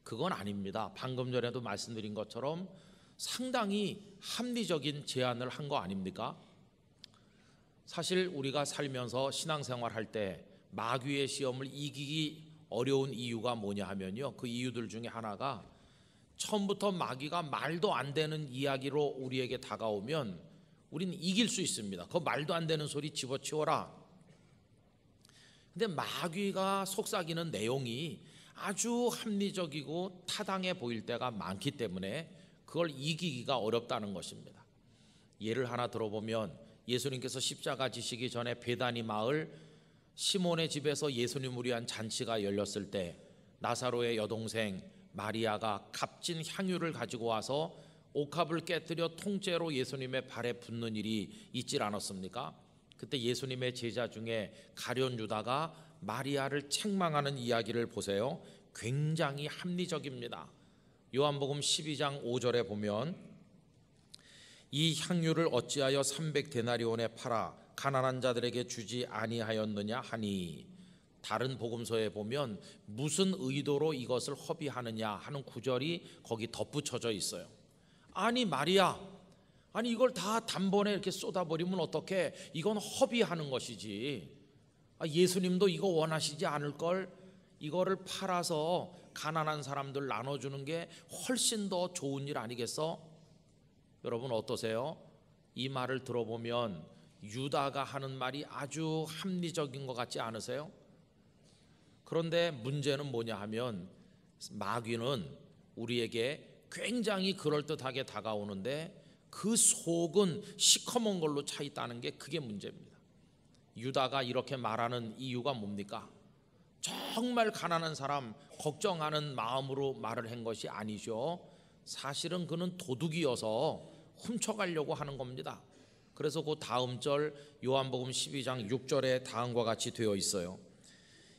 그건 아닙니다. 방금 전에도 말씀드린 것처럼 상당히 합리적인 제안을 한 거 아닙니까? 사실 우리가 살면서 신앙생활 할 때 마귀의 시험을 이기기 어려운 이유가 뭐냐 하면요, 그 이유들 중에 하나가 처음부터 마귀가 말도 안 되는 이야기로 우리에게 다가오면 우리는 이길 수 있습니다. 그 말도 안 되는 소리 집어치워라. 근데 마귀가 속삭이는 내용이 아주 합리적이고 타당해 보일 때가 많기 때문에 그걸 이기기가 어렵다는 것입니다. 예를 하나 들어보면 예수님께서 십자가 지시기 전에 베다니 마을 시몬의 집에서 예수님을 위한 잔치가 열렸을 때 나사로의 여동생 마리아가 값진 향유를 가지고 와서 옥합을 깨뜨려 통째로 예수님의 발에 붓는 일이 있질 않았습니까? 그때 예수님의 제자 중에 가룟 유다가 마리아를 책망하는 이야기를 보세요. 굉장히 합리적입니다. 요한복음 12장 5절에 보면 이 향유를 어찌하여 300데나리온에 팔아 가난한 자들에게 주지 아니하였느냐 하니, 다른 복음서에 보면 무슨 의도로 이것을 허비하느냐 하는 구절이 거기 덧붙여져 있어요. 아니 마리아, 아니 이걸 다 단번에 이렇게 쏟아버리면 어떡해? 이건 허비하는 것이지. 예수님도 이거 원하시지 않을걸? 이거를 팔아서 가난한 사람들 나눠주는 게 훨씬 더 좋은 일 아니겠어? 여러분 어떠세요? 이 말을 들어보면 유다가 하는 말이 아주 합리적인 것 같지 않으세요? 그런데 문제는 뭐냐 하면 마귀는 우리에게 굉장히 그럴듯하게 다가오는데 그 속은 시커먼 걸로 차 있다는 게 그게 문제입니다. 유다가 이렇게 말하는 이유가 뭡니까? 정말 가난한 사람 걱정하는 마음으로 말을 한 것이 아니죠. 사실은 그는 도둑이어서 훔쳐가려고 하는 겁니다. 그래서 그 다음 절 요한복음 12장 6절에 다음과 같이 되어 있어요.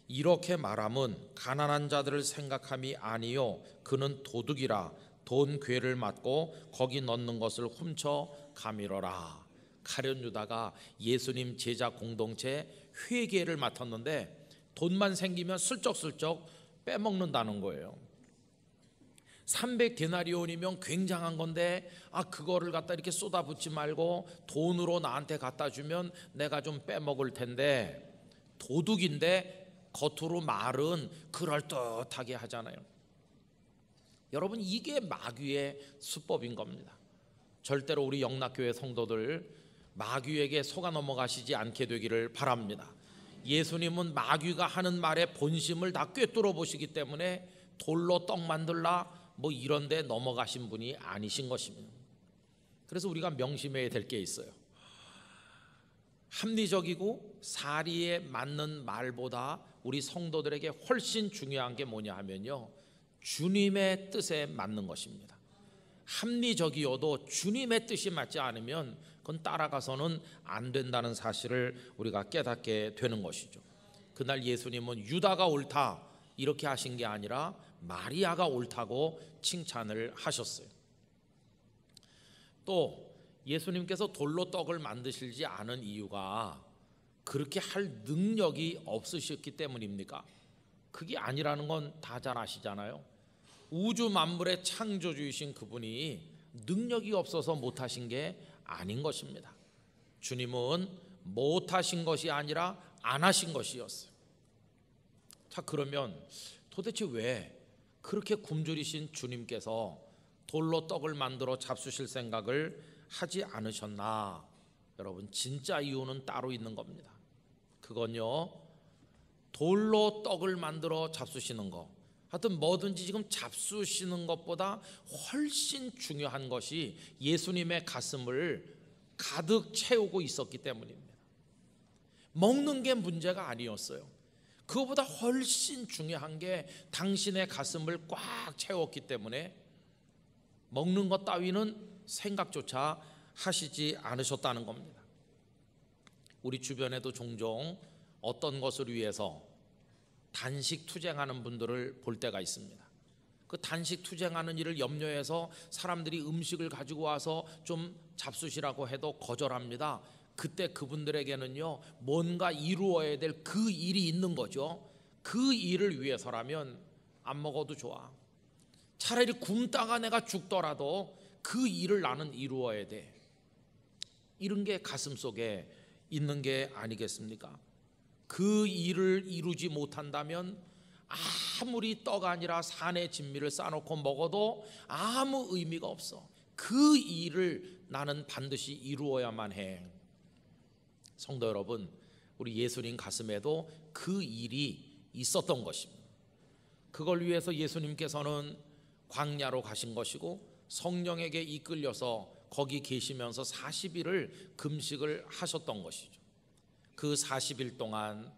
이렇게 말함은 가난한 자들을 생각함이 아니요 그는 도둑이라 돈 궤를 맞고 거기 넣는 것을 훔쳐 가밀어라. 가룟 유다가 예수님 제자 공동체 회계를 맡았는데 돈만 생기면 슬쩍슬쩍 빼먹는다는 거예요. 300데나리온이면 굉장한 건데 그거를 갖다 이렇게 쏟아붓지 말고 돈으로 나한테 갖다 주면 내가 좀 빼먹을 텐데, 도둑인데 겉으로 말은 그럴듯하게 하잖아요. 여러분, 이게 마귀의 수법인 겁니다. 절대로 우리 영락교회 성도들 마귀에게 속아 넘어가시지 않게 되기를 바랍니다. 예수님은 마귀가 하는 말의 본심을 다 꿰뚫어 보시기 때문에 돌로 떡 만들라 뭐 이런 데 넘어가신 분이 아니신 것입니다. 그래서 우리가 명심해야 될 게 있어요. 합리적이고 사리에 맞는 말보다 우리 성도들에게 훨씬 중요한 게 뭐냐 하면요, 주님의 뜻에 맞는 것입니다. 합리적이어도 주님의 뜻이 맞지 않으면 그건 따라가서는 안 된다는 사실을 우리가 깨닫게 되는 것이죠. 그날 예수님은 유다가 옳다 이렇게 하신 게 아니라 마리아가 옳다고 칭찬을 하셨어요. 또 예수님께서 돌로 떡을 만드시지 않은 이유가 그렇게 할 능력이 없으셨기 때문입니까? 그게 아니라는 건 다 잘 아시잖아요. 우주 만물의 창조주이신 그분이 능력이 없어서 못하신 게 아닌 것입니다. 주님은 못하신 것이 아니라 안 하신 것이었어요. 자, 그러면 도대체 왜 그렇게 굶주리신 주님께서 돌로 떡을 만들어 잡수실 생각을 하지 않으셨나? 여러분, 진짜 이유는 따로 있는 겁니다. 그건요, 돌로 떡을 만들어 잡수시는 거, 하여튼 뭐든지 지금 잡수시는 것보다 훨씬 중요한 것이 예수님의 가슴을 가득 채우고 있었기 때문입니다. 먹는 게 문제가 아니었어요. 그거보다 훨씬 중요한 게 당신의 가슴을 꽉 채웠기 때문에 먹는 것 따위는 생각조차 하시지 않으셨다는 겁니다. 우리 주변에도 종종 어떤 것을 위해서 단식 투쟁하는 분들을 볼 때가 있습니다. 그 단식 투쟁하는 일을 염려해서 사람들이 음식을 가지고 와서 좀 잡수시라고 해도 거절합니다. 그때 그분들에게는요, 뭔가 이루어야 될 그 일이 있는 거죠. 그 일을 위해서라면 안 먹어도 좋아. 차라리 굶다가 내가 죽더라도 그 일을 나는 이루어야 돼. 이런 게 가슴속에 있는 게 아니겠습니까? 그 일을 이루지 못한다면 아무리 떡 아니라 산의 진미를 싸놓고 먹어도 아무 의미가 없어. 그 일을 나는 반드시 이루어야만 해. 성도 여러분, 우리 예수님 가슴에도 그 일이 있었던 것입니다. 그걸 위해서 예수님께서는 광야로 가신 것이고 성령에게 이끌려서 거기 계시면서 40일을 금식을 하셨던 것이죠. 그 40일 동안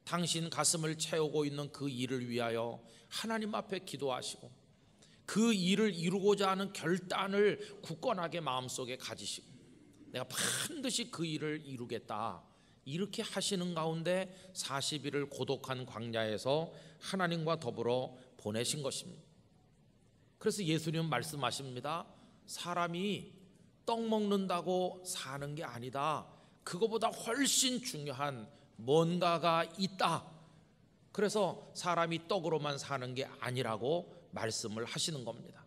당신 가슴을 채우고 있는 그 일을 위하여 하나님 앞에 기도하시고 그 일을 이루고자 하는 결단을 굳건하게 마음속에 가지시고 내가 반드시 그 일을 이루겠다 이렇게 하시는 가운데 40일을 고독한 광야에서 하나님과 더불어 보내신 것입니다. 그래서 예수님은 말씀하십니다. 사람이 떡 먹는다고 사는 게 아니다. 그거보다 훨씬 중요한 뭔가가 있다. 그래서 사람이 떡으로만 사는 게 아니라고 말씀을 하시는 겁니다.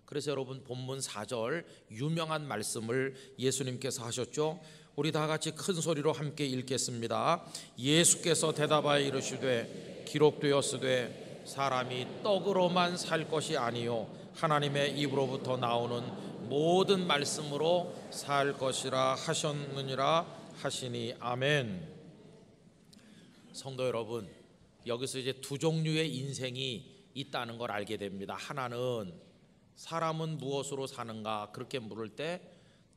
그래서 여러분, 본문 4절 유명한 말씀을 예수님께서 하셨죠. 우리 다 같이 큰 소리로 함께 읽겠습니다. 예수께서 대답하여 이르시되 기록되었으되 사람이 떡으로만 살 것이 아니요 하나님의 입으로부터 나오는 모든 말씀으로 살 것이라 하셨느니라 하시니 아멘. 성도 여러분, 여기서 이제 두 종류의 인생이 있다는 걸 알게 됩니다. 하나는 사람은 무엇으로 사는가 그렇게 물을 때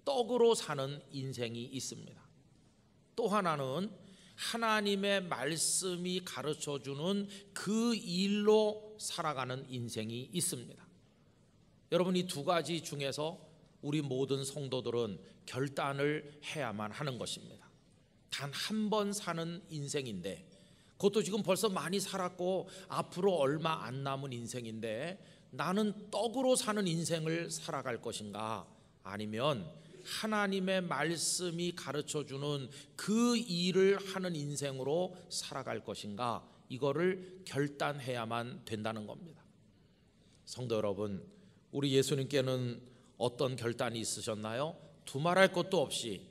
떡으로 사는 인생이 있습니다. 또 하나는 하나님의 말씀이 가르쳐주는 그 일로 살아가는 인생이 있습니다. 여러분, 이 두 가지 중에서 우리 모든 성도들은 결단을 해야만 하는 것입니다. 단 한 번 사는 인생인데, 그것도 지금 벌써 많이 살았고 앞으로 얼마 안 남은 인생인데 나는 떡으로 사는 인생을 살아갈 것인가, 아니면 하나님의 말씀이 가르쳐주는 그 일을 하는 인생으로 살아갈 것인가, 이거를 결단해야만 된다는 겁니다. 성도 여러분, 우리 예수님께는 어떤 결단이 있으셨나요? 두말할 것도 없이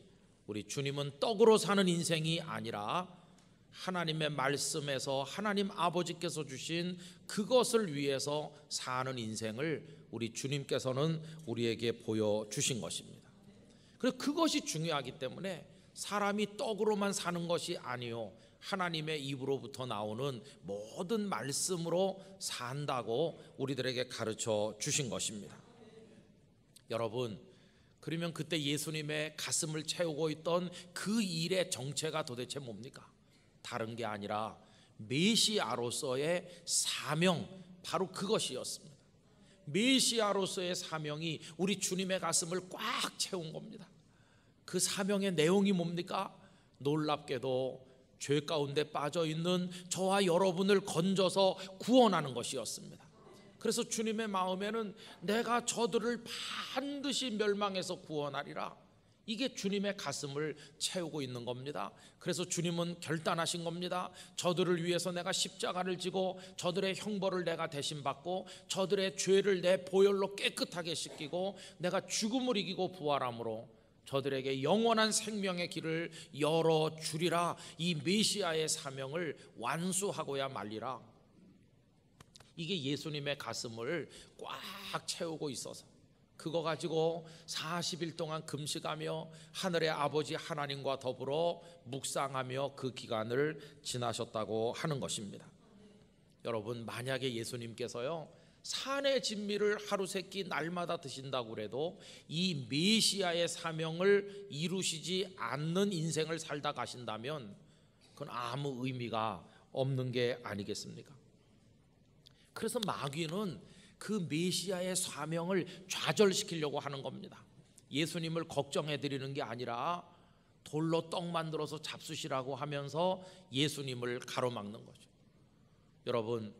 우리 주님은 떡으로 사는 인생이 아니라 하나님의 말씀에서 하나님 아버지께서 주신 그것을 위해서 사는 인생을 우리 주님께서는 우리에게 보여주신 것입니다. 그래서 그것이 중요하기 때문에 사람이 떡으로만 사는 것이 아니요, 하나님의 입으로부터 나오는 모든 말씀으로 산다고 우리들에게 가르쳐 주신 것입니다. 여러분, 그러면 그때 예수님의 가슴을 채우고 있던 그 일의 정체가 도대체 뭡니까? 다른 게 아니라 메시아로서의 사명, 바로 그것이었습니다. 메시아로서의 사명이 우리 주님의 가슴을 꽉 채운 겁니다. 그 사명의 내용이 뭡니까? 놀랍게도 죄 가운데 빠져 있는 저와 여러분을 건져서 구원하는 것이었습니다. 그래서 주님의 마음에는 내가 저들을 반드시 멸망해서 구원하리라, 이게 주님의 가슴을 채우고 있는 겁니다. 그래서 주님은 결단하신 겁니다. 저들을 위해서 내가 십자가를 지고 저들의 형벌을 내가 대신 받고 저들의 죄를 내 보혈로 깨끗하게 씻기고 내가 죽음을 이기고 부활함으로 저들에게 영원한 생명의 길을 열어주리라, 이 메시아의 사명을 완수하고야 말리라. 이게 예수님의 가슴을 꽉 채우고 있어서 그거 가지고 40일 동안 금식하며 하늘의 아버지 하나님과 더불어 묵상하며 그 기간을 지나셨다고 하는 것입니다. 여러분, 만약에 예수님께서요 산의 진미를 하루세끼 날마다 드신다고 해도 이 메시아의 사명을 이루시지 않는 인생을 살다 가신다면 그건 아무 의미가 없는 게 아니겠습니까? 그래서 마귀는 그 메시아의 사명을 좌절시키려고 하는 겁니다. 예수님을 걱정해 드리는 게 아니라 돌로 떡 만들어서 잡수시라고 하면서 예수님을 가로막는 거죠. 여러분,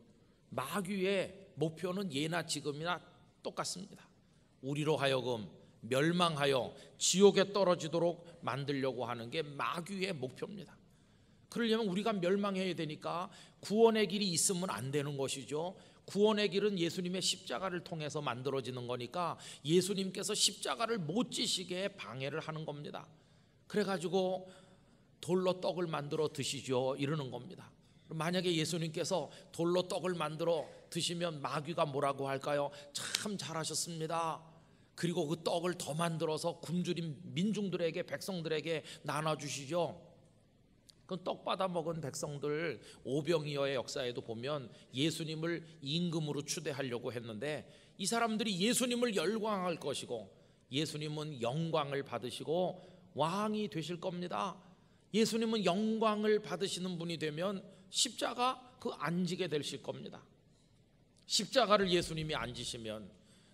마귀의 목표는 예나 지금이나 똑같습니다. 우리로 하여금 멸망하여 지옥에 떨어지도록 만들려고 하는 게 마귀의 목표입니다. 그러려면 우리가 멸망해야 되니까 구원의 길이 있으면 안 되는 것이죠. 구원의 길은 예수님의 십자가를 통해서 만들어지는 거니까 예수님께서 십자가를 못 지시게 방해를 하는 겁니다. 그래가지고 돌로 떡을 만들어 드시죠, 이러는 겁니다. 만약에 예수님께서 돌로 떡을 만들어 드시면 마귀가 뭐라고 할까요? 참 잘하셨습니다. 그리고 그 떡을 더 만들어서 굶주린 민중들에게, 백성들에게 나눠주시죠. 그 떡 받아 먹은 백성들 오병이어의 역사에도 보면 예수님을 임금으로 추대하려고 했는데 이 사람들이 예수님을 열광할 것이고 예수님은 영광을 받으시고 왕이 되실 겁니다. 예수님은 영광을 받으시는 분이 되면 십자가 안 지게 되실 겁니다. 십자가를 예수님이 안 지시면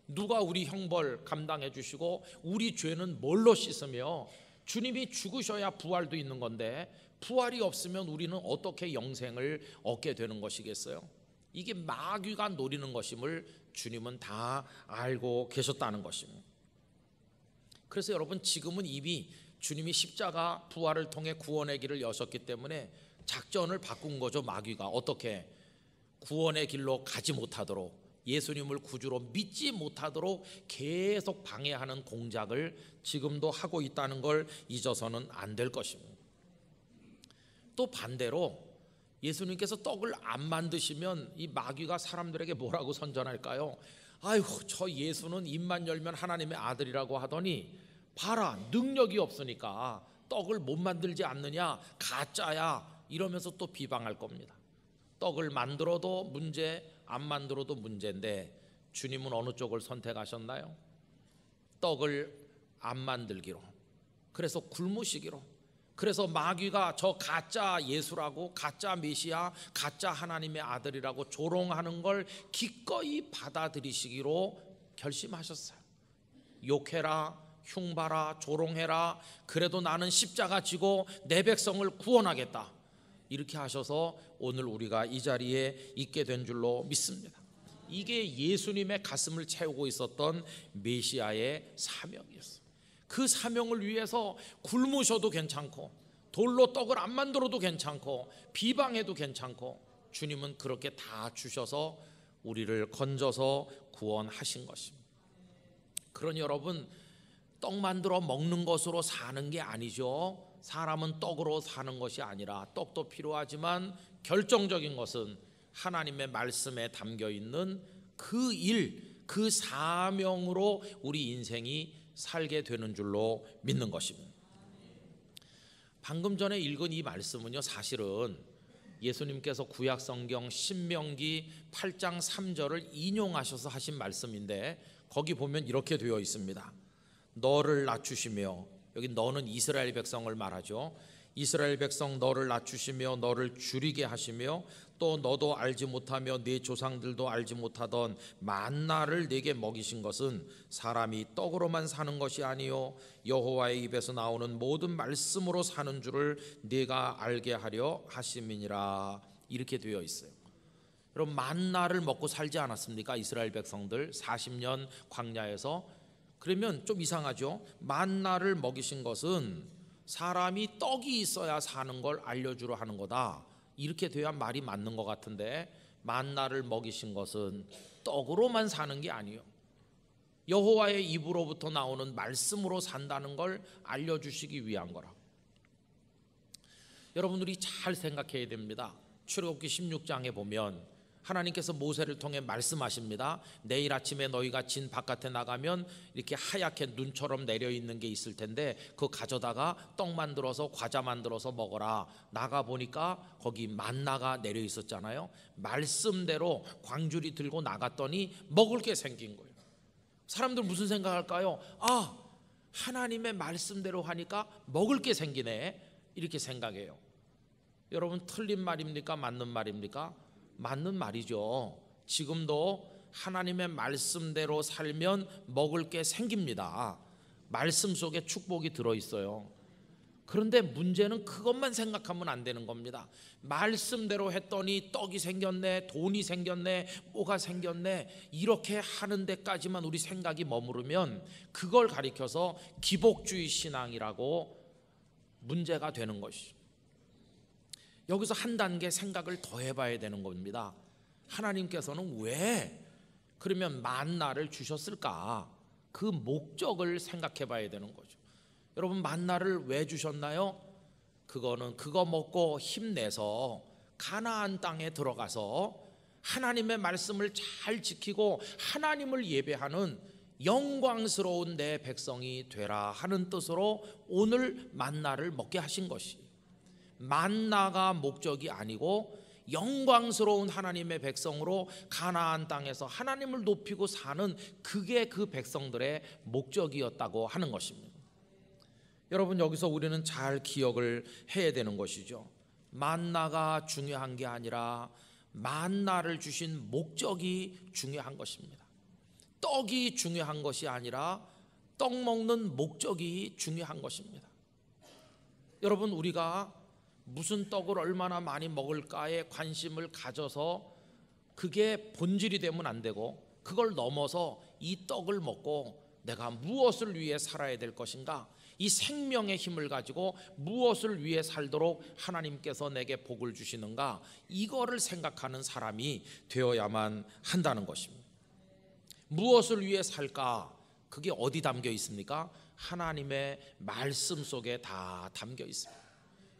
누가 우리 형벌 감당해 주시고 우리 죄는 뭘로 씻으며, 주님이 죽으셔야 부활도 있는 건데 부활이 없으면 우리는 어떻게 영생을 얻게 되는 것이겠어요? 이게 마귀가 노리는 것임을 주님은 다 알고 계셨다는 것입니다. 그래서 여러분, 지금은 이미 주님이 십자가 부활을 통해 구원의 길을 여셨기 때문에 작전을 바꾼 거죠. 마귀가 어떻게 구원의 길로 가지 못하도록, 예수님을 구주로 믿지 못하도록 계속 방해하는 공작을 지금도 하고 있다는 걸 잊어서는 안 될 것입니다. 또 반대로 예수님께서 떡을 안 만드시면 이 마귀가 사람들에게 뭐라고 선전할까요? 아이고, 저 예수는 입만 열면 하나님의 아들이라고 하더니 봐라, 능력이 없으니까 떡을 못 만들지 않느냐, 가짜야, 이러면서 또 비방할 겁니다. 떡을 만들어도 문제, 안 만들어도 문제인데 주님은 어느 쪽을 선택하셨나요? 떡을 안 만들기로, 그래서 굶으시기로. 그래서 마귀가 저 가짜 예수라고, 가짜 메시아, 가짜 하나님의 아들이라고 조롱하는 걸 기꺼이 받아들이시기로 결심하셨어요. 욕해라, 흉봐라, 조롱해라, 그래도 나는 십자가 지고 내 백성을 구원하겠다, 이렇게 하셔서 오늘 우리가 이 자리에 있게 된 줄로 믿습니다. 이게 예수님의 가슴을 채우고 있었던 메시아의 사명이었어요. 그 사명을 위해서 굶으셔도 괜찮고 돌로 떡을 안 만들어도 괜찮고 비방해도 괜찮고 주님은 그렇게 다 주셔서 우리를 건져서 구원하신 것입니다. 그러니 여러분, 떡 만들어 먹는 것으로 사는 게 아니죠. 사람은 떡으로 사는 것이 아니라 떡도 필요하지만 결정적인 것은 하나님의 말씀에 담겨 있는 그 일, 그 사명으로 우리 인생이 살게 되는 줄로 믿는 것입니다. 방금 전에 읽은 이 말씀은요, 사실은 예수님께서 구약 성경 신명기 8장 3절을 인용하셔서 하신 말씀인데, 거기 보면 이렇게 되어 있습니다. 너를 낮추시며, 여기 너는 이스라엘 백성을 말하죠. 이스라엘 백성 너를 낮추시며 너를 줄이게 하시며 또 너도 알지 못하며 네 조상들도 알지 못하던 만나를 네게 먹이신 것은 사람이 떡으로만 사는 것이 아니요 여호와의 입에서 나오는 모든 말씀으로 사는 줄을 네가 알게 하려 하심이니라. 이렇게 되어 있어요. 여러분, 만나를 먹고 살지 않았습니까? 이스라엘 백성들 40년 광야에서. 그러면 좀 이상하죠. 만나를 먹이신 것은 사람이 떡이 있어야 사는 걸 알려주려 하는 거다. 이렇게 돼야 말이 맞는 것 같은데, 만나를 먹이신 것은 떡으로만 사는 게 아니요 여호와의 입으로부터 나오는 말씀으로 산다는 걸 알려주시기 위한 거라. 여러분들이 잘 생각해야 됩니다. 출애굽기 16장에 보면 하나님께서 모세를 통해 말씀하십니다. 내일 아침에 너희가 진 바깥에 나가면 이렇게 하얗게 눈처럼 내려있는 게 있을 텐데 그거 가져다가 떡 만들어서 과자 만들어서 먹어라. 나가보니까 거기 만나가 내려있었잖아요. 말씀대로 광주리 들고 나갔더니 먹을 게 생긴 거예요. 사람들 무슨 생각할까요? 아, 하나님의 말씀대로 하니까 먹을 게 생기네, 이렇게 생각해요. 여러분, 틀린 말입니까? 맞는 말입니까? 맞는 말이죠. 지금도 하나님의 말씀대로 살면 먹을 게 생깁니다. 말씀 속에 축복이 들어있어요. 그런데 문제는 그것만 생각하면 안 되는 겁니다. 말씀대로 했더니 떡이 생겼네, 돈이 생겼네, 뭐가 생겼네, 이렇게 하는 데까지만 우리 생각이 머무르면 그걸 가리켜서 기복주의 신앙이라고 문제가 되는 것이죠. 여기서 한 단계 생각을 더 해봐야 되는 겁니다. 하나님께서는 왜 그러면 만나를 주셨을까? 그 목적을 생각해 봐야 되는 거죠. 여러분, 만나를 왜 주셨나요? 그거는 그거 먹고 힘내서 가나안 땅에 들어가서 하나님의 말씀을 잘 지키고 하나님을 예배하는 영광스러운 내 백성이 되라 하는 뜻으로 오늘 만나를 먹게 하신 것이, 만나가 목적이 아니고 영광스러운 하나님의 백성으로 가나안 땅에서 하나님을 높이고 사는 그게 그 백성들의 목적이었다고 하는 것입니다. 여러분, 여기서 우리는 잘 기억을 해야 되는 것이죠. 만나가 중요한 게 아니라 만나를 주신 목적이 중요한 것입니다. 떡이 중요한 것이 아니라 떡 먹는 목적이 중요한 것입니다. 여러분, 우리가 무슨 떡을 얼마나 많이 먹을까에 관심을 가져서 그게 본질이 되면 안 되고, 그걸 넘어서 이 떡을 먹고 내가 무엇을 위해 살아야 될 것인가, 이 생명의 힘을 가지고 무엇을 위해 살도록 하나님께서 내게 복을 주시는가, 이거를 생각하는 사람이 되어야만 한다는 것입니다. 무엇을 위해 살까? 그게 어디 담겨 있습니까? 하나님의 말씀 속에 다 담겨 있습니다.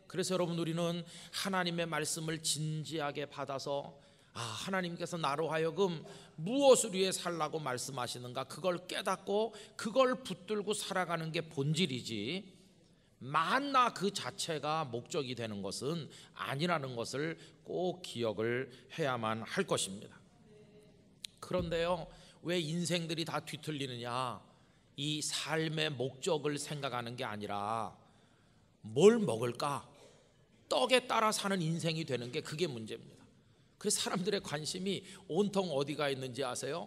그래서 여러분, 우리는 하나님의 말씀을 진지하게 받아서 하나님께서 나로 하여금 무엇을 위해 살라고 말씀하시는가, 그걸 깨닫고 그걸 붙들고 살아가는 게 본질이지, 만나 그 자체가 목적이 되는 것은 아니라는 것을 꼭 기억을 해야만 할 것입니다. 그런데요, 왜 인생들이 다 뒤틀리느냐? 이 삶의 목적을 생각하는 게 아니라 뭘 먹을까? 떡에 따라 사는 인생이 되는 게 그게 문제입니다. 그래서 사람들의 관심이 온통 어디가 있는지 아세요?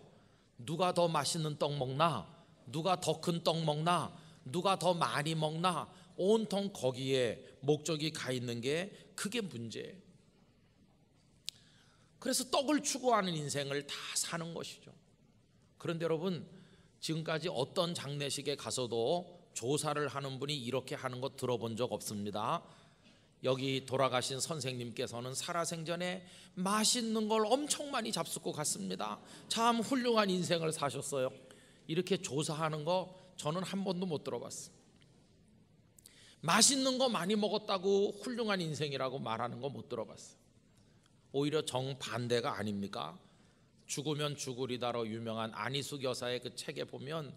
누가 더 맛있는 떡 먹나? 누가 더 큰 떡 먹나? 누가 더 많이 먹나? 온통 거기에 목적이 가 있는 게 그게 문제예요. 그래서 떡을 추구하는 인생을 다 사는 것이죠. 그런데 여러분, 지금까지 어떤 장례식에 가서도 조사를 하는 분이 이렇게 하는 거 들어본 적 없습니다. 여기 돌아가신 선생님께서는 살아생전에 맛있는 걸 엄청 많이 잡수고 갔습니다. 참 훌륭한 인생을 사셨어요. 이렇게 조사하는 거 저는 한 번도 못 들어봤어요. 맛있는 거 많이 먹었다고 훌륭한 인생이라고 말하는 거 못 들어봤어요. 오히려 정반대가 아닙니까? 죽으면 죽으리다로 유명한 안희숙 여사의 그 책에 보면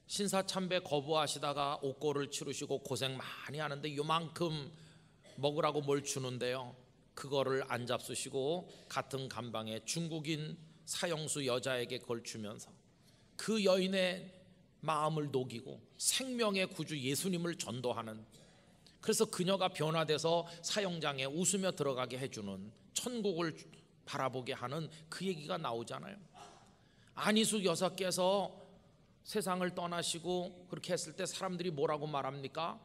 신사참배 거부하시다가 옥고를 치르시고 고생 많이 하는데 요만큼 먹으라고 뭘 주는데요, 그거를 안 잡수시고 같은 감방에 중국인 사형수 여자에게 그걸 주면서 그 여인의 마음을 녹이고 생명의 구주 예수님을 전도하는, 그래서 그녀가 변화돼서 사형장에 웃으며 들어가게 해주는, 천국을 바라보게 하는 그 얘기가 나오잖아요. 안희숙 여사께서 세상을 떠나시고 그렇게 했을 때 사람들이 뭐라고 말합니까?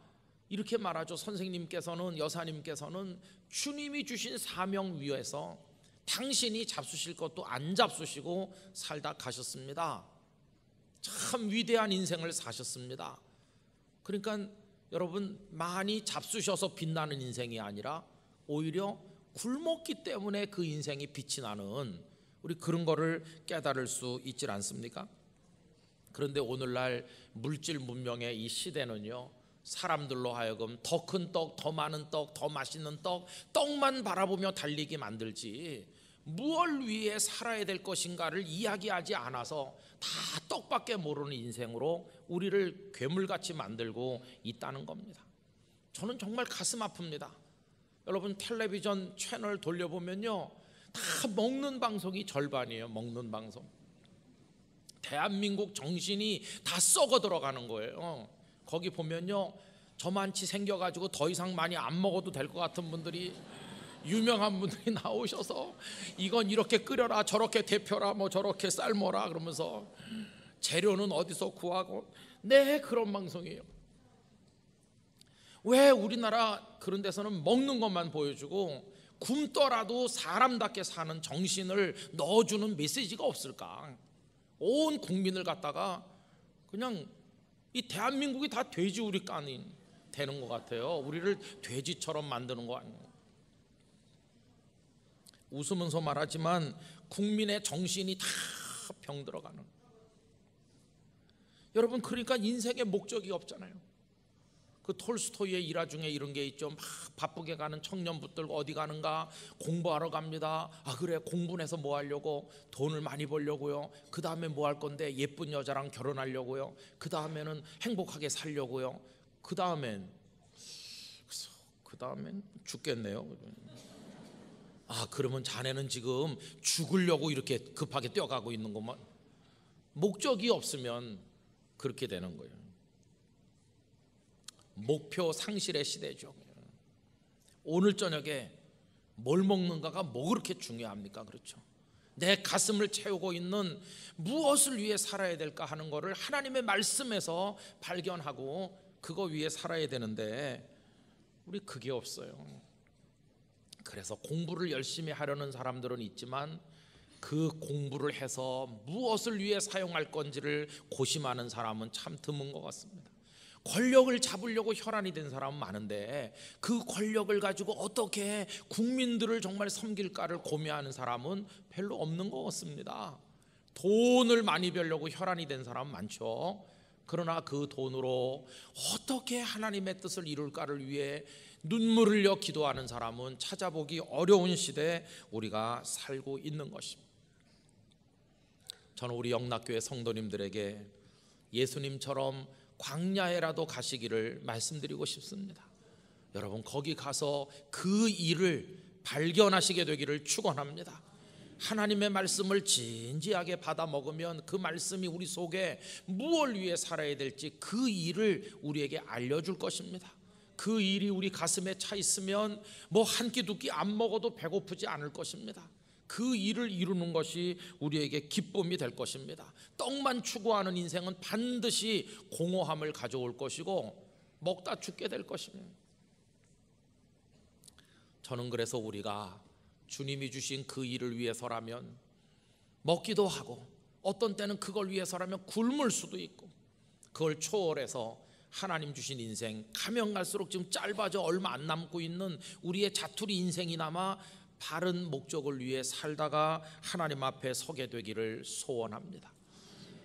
이렇게 말하죠. 선생님께서는, 여사님께서는 주님이 주신 사명 위에서 당신이 잡수실 것도 안 잡수시고 살다 가셨습니다. 참 위대한 인생을 사셨습니다. 그러니까 여러분, 많이 잡수셔서 빛나는 인생이 아니라 오히려 굶었기 때문에 그 인생이 빛이 나는, 우리 그런 거를 깨달을 수 있지 않습니까? 그런데 오늘날 물질 문명의 이 시대는요, 사람들로 하여금 더 큰 떡, 더 많은 떡, 더 맛있는 떡, 떡만 바라보며 달리게 만들지 무엇을 위해 살아야 될 것인가를 이야기하지 않아서 다 떡밖에 모르는 인생으로 우리를 괴물같이 만들고 있다는 겁니다. 저는 정말 가슴 아픕니다. 여러분, 텔레비전 채널 돌려보면요, 다 먹는 방송이 절반이에요. 먹는 방송. 대한민국 정신이 다 썩어 들어가는 거예요. 거기 보면요, 저만치 생겨가지고 더 이상 많이 안 먹어도 될 것 같은 분들이, 유명한 분들이 나오셔서 이건 이렇게 끓여라, 저렇게 데펴라, 뭐 저렇게 삶어라 그러면서 재료는 어디서 구하고, 네, 그런 방송이에요. 왜 우리나라 그런 데서는 먹는 것만 보여주고 굶더라도 사람답게 사는 정신을 넣어주는 메시지가 없을까? 온 국민을 갖다가 그냥 이 대한민국이 다 돼지우리 깐이 되는 것 같아요. 우리를 돼지처럼 만드는 거 아니에요. 웃으면서 말하지만 국민의 정신이 다 병들어가는. 여러분, 그러니까 인생의 목적이 없잖아요. 그 톨스토이의 일화 중에 이런 게 있죠. 막 바쁘게 가는 청년분들 어디 가는가? 공부하러 갑니다. 아, 그래, 공부해서 뭐 하려고? 돈을 많이 벌려고요. 그 다음에 뭐 할 건데? 예쁜 여자랑 결혼하려고요. 그 다음에는 행복하게 살려고요. 그 다음엔 죽겠네요. 아, 그러면 자네는 지금 죽으려고 이렇게 급하게 뛰어가고 있는 것만. 목적이 없으면 그렇게 되는 거예요. 목표 상실의 시대죠. 오늘 저녁에 뭘 먹는가가 뭐 그렇게 중요합니까? 그렇죠. 내 가슴을 채우고 있는 무엇을 위해 살아야 될까 하는 것을 하나님의 말씀에서 발견하고 그거 위해 살아야 되는데 우리 그게 없어요. 그래서 공부를 열심히 하려는 사람들은 있지만 그 공부를 해서 무엇을 위해 사용할 건지를 고심하는 사람은 참 드문 것 같습니다. 권력을 잡으려고 혈안이 된 사람은 많은데 그 권력을 가지고 어떻게 국민들을 정말 섬길까를 고민하는 사람은 별로 없는 것 같습니다. 돈을 많이 벌려고 혈안이 된 사람은 많죠. 그러나 그 돈으로 어떻게 하나님의 뜻을 이룰까를 위해 눈물을 흘려 기도하는 사람은 찾아보기 어려운 시대에 우리가 살고 있는 것입니다. 저는 우리 영락교회 성도님들에게 예수님처럼 광야에라도 가시기를 말씀드리고 싶습니다. 여러분, 거기 가서 그 일을 발견하시게 되기를 축원합니다. 하나님의 말씀을 진지하게 받아 먹으면 그 말씀이 우리 속에 무엇을 위해 살아야 될지 그 일을 우리에게 알려줄 것입니다. 그 일이 우리 가슴에 차 있으면 뭐 한 끼 두 끼 안 먹어도 배고프지 않을 것입니다. 그 일을 이루는 것이 우리에게 기쁨이 될 것입니다. 떡만 추구하는 인생은 반드시 공허함을 가져올 것이고 먹다 죽게 될 것입니다. 저는 그래서 우리가 주님이 주신 그 일을 위해서라면 먹기도 하고 어떤 때는 그걸 위해서라면 굶을 수도 있고 그걸 초월해서 하나님 주신 인생, 가면 갈수록 지금 짧아져 얼마 안 남고 있는 우리의 자투리 인생이나마 바른 목적을 위해 살다가 하나님 앞에 서게 되기를 소원합니다.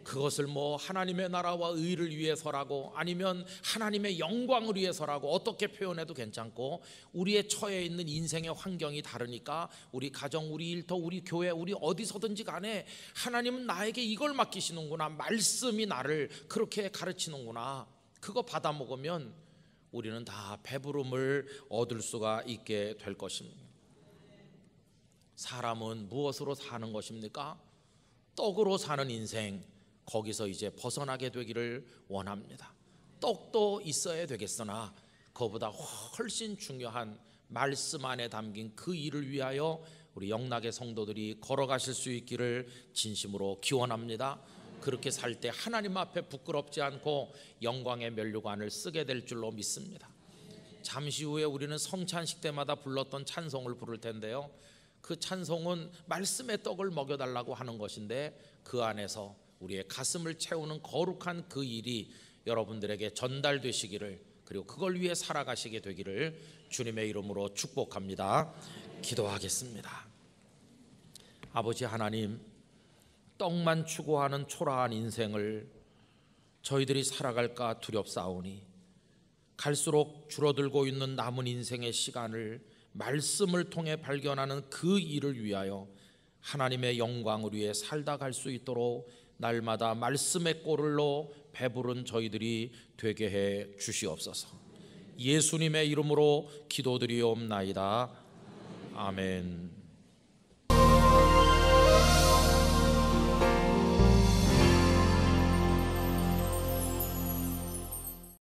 그것을 뭐 하나님의 나라와 의를 위해서라고, 아니면 하나님의 영광을 위해서라고 어떻게 표현해도 괜찮고, 우리의 처해 있는 인생의 환경이 다르니까 우리 가정, 우리 일터, 우리 교회, 우리 어디서든지 간에 하나님은 나에게 이걸 맡기시는구나, 말씀이 나를 그렇게 가르치는구나, 그거 받아 먹으면 우리는 다 배부름을 얻을 수가 있게 될 것입니다. 사람은 무엇으로 사는 것입니까? 떡으로 사는 인생, 거기서 이제 벗어나게 되기를 원합니다. 떡도 있어야 되겠으나 그보다 훨씬 중요한 말씀 안에 담긴 그 일을 위하여 우리 영락의 성도들이 걸어가실 수 있기를 진심으로 기원합니다. 그렇게 살 때 하나님 앞에 부끄럽지 않고 영광의 면류관을 쓰게 될 줄로 믿습니다. 잠시 후에 우리는 성찬식 때마다 불렀던 찬송을 부를 텐데요, 그 찬송은 말씀의 떡을 먹여달라고 하는 것인데, 그 안에서 우리의 가슴을 채우는 거룩한 그 일이 여러분들에게 전달되시기를, 그리고 그걸 위해 살아가시게 되기를 주님의 이름으로 축복합니다. 기도하겠습니다. 아버지 하나님, 떡만 추구하는 초라한 인생을 저희들이 살아갈까 두렵사오니, 갈수록 줄어들고 있는 남은 인생의 시간을 말씀을 통해 발견하는 그 일을 위하여 하나님의 영광을 위해 살다 갈 수 있도록 날마다 말씀의 꼴로 배부른 저희들이 되게 해 주시옵소서. 예수님의 이름으로 기도드리옵나이다. 아멘.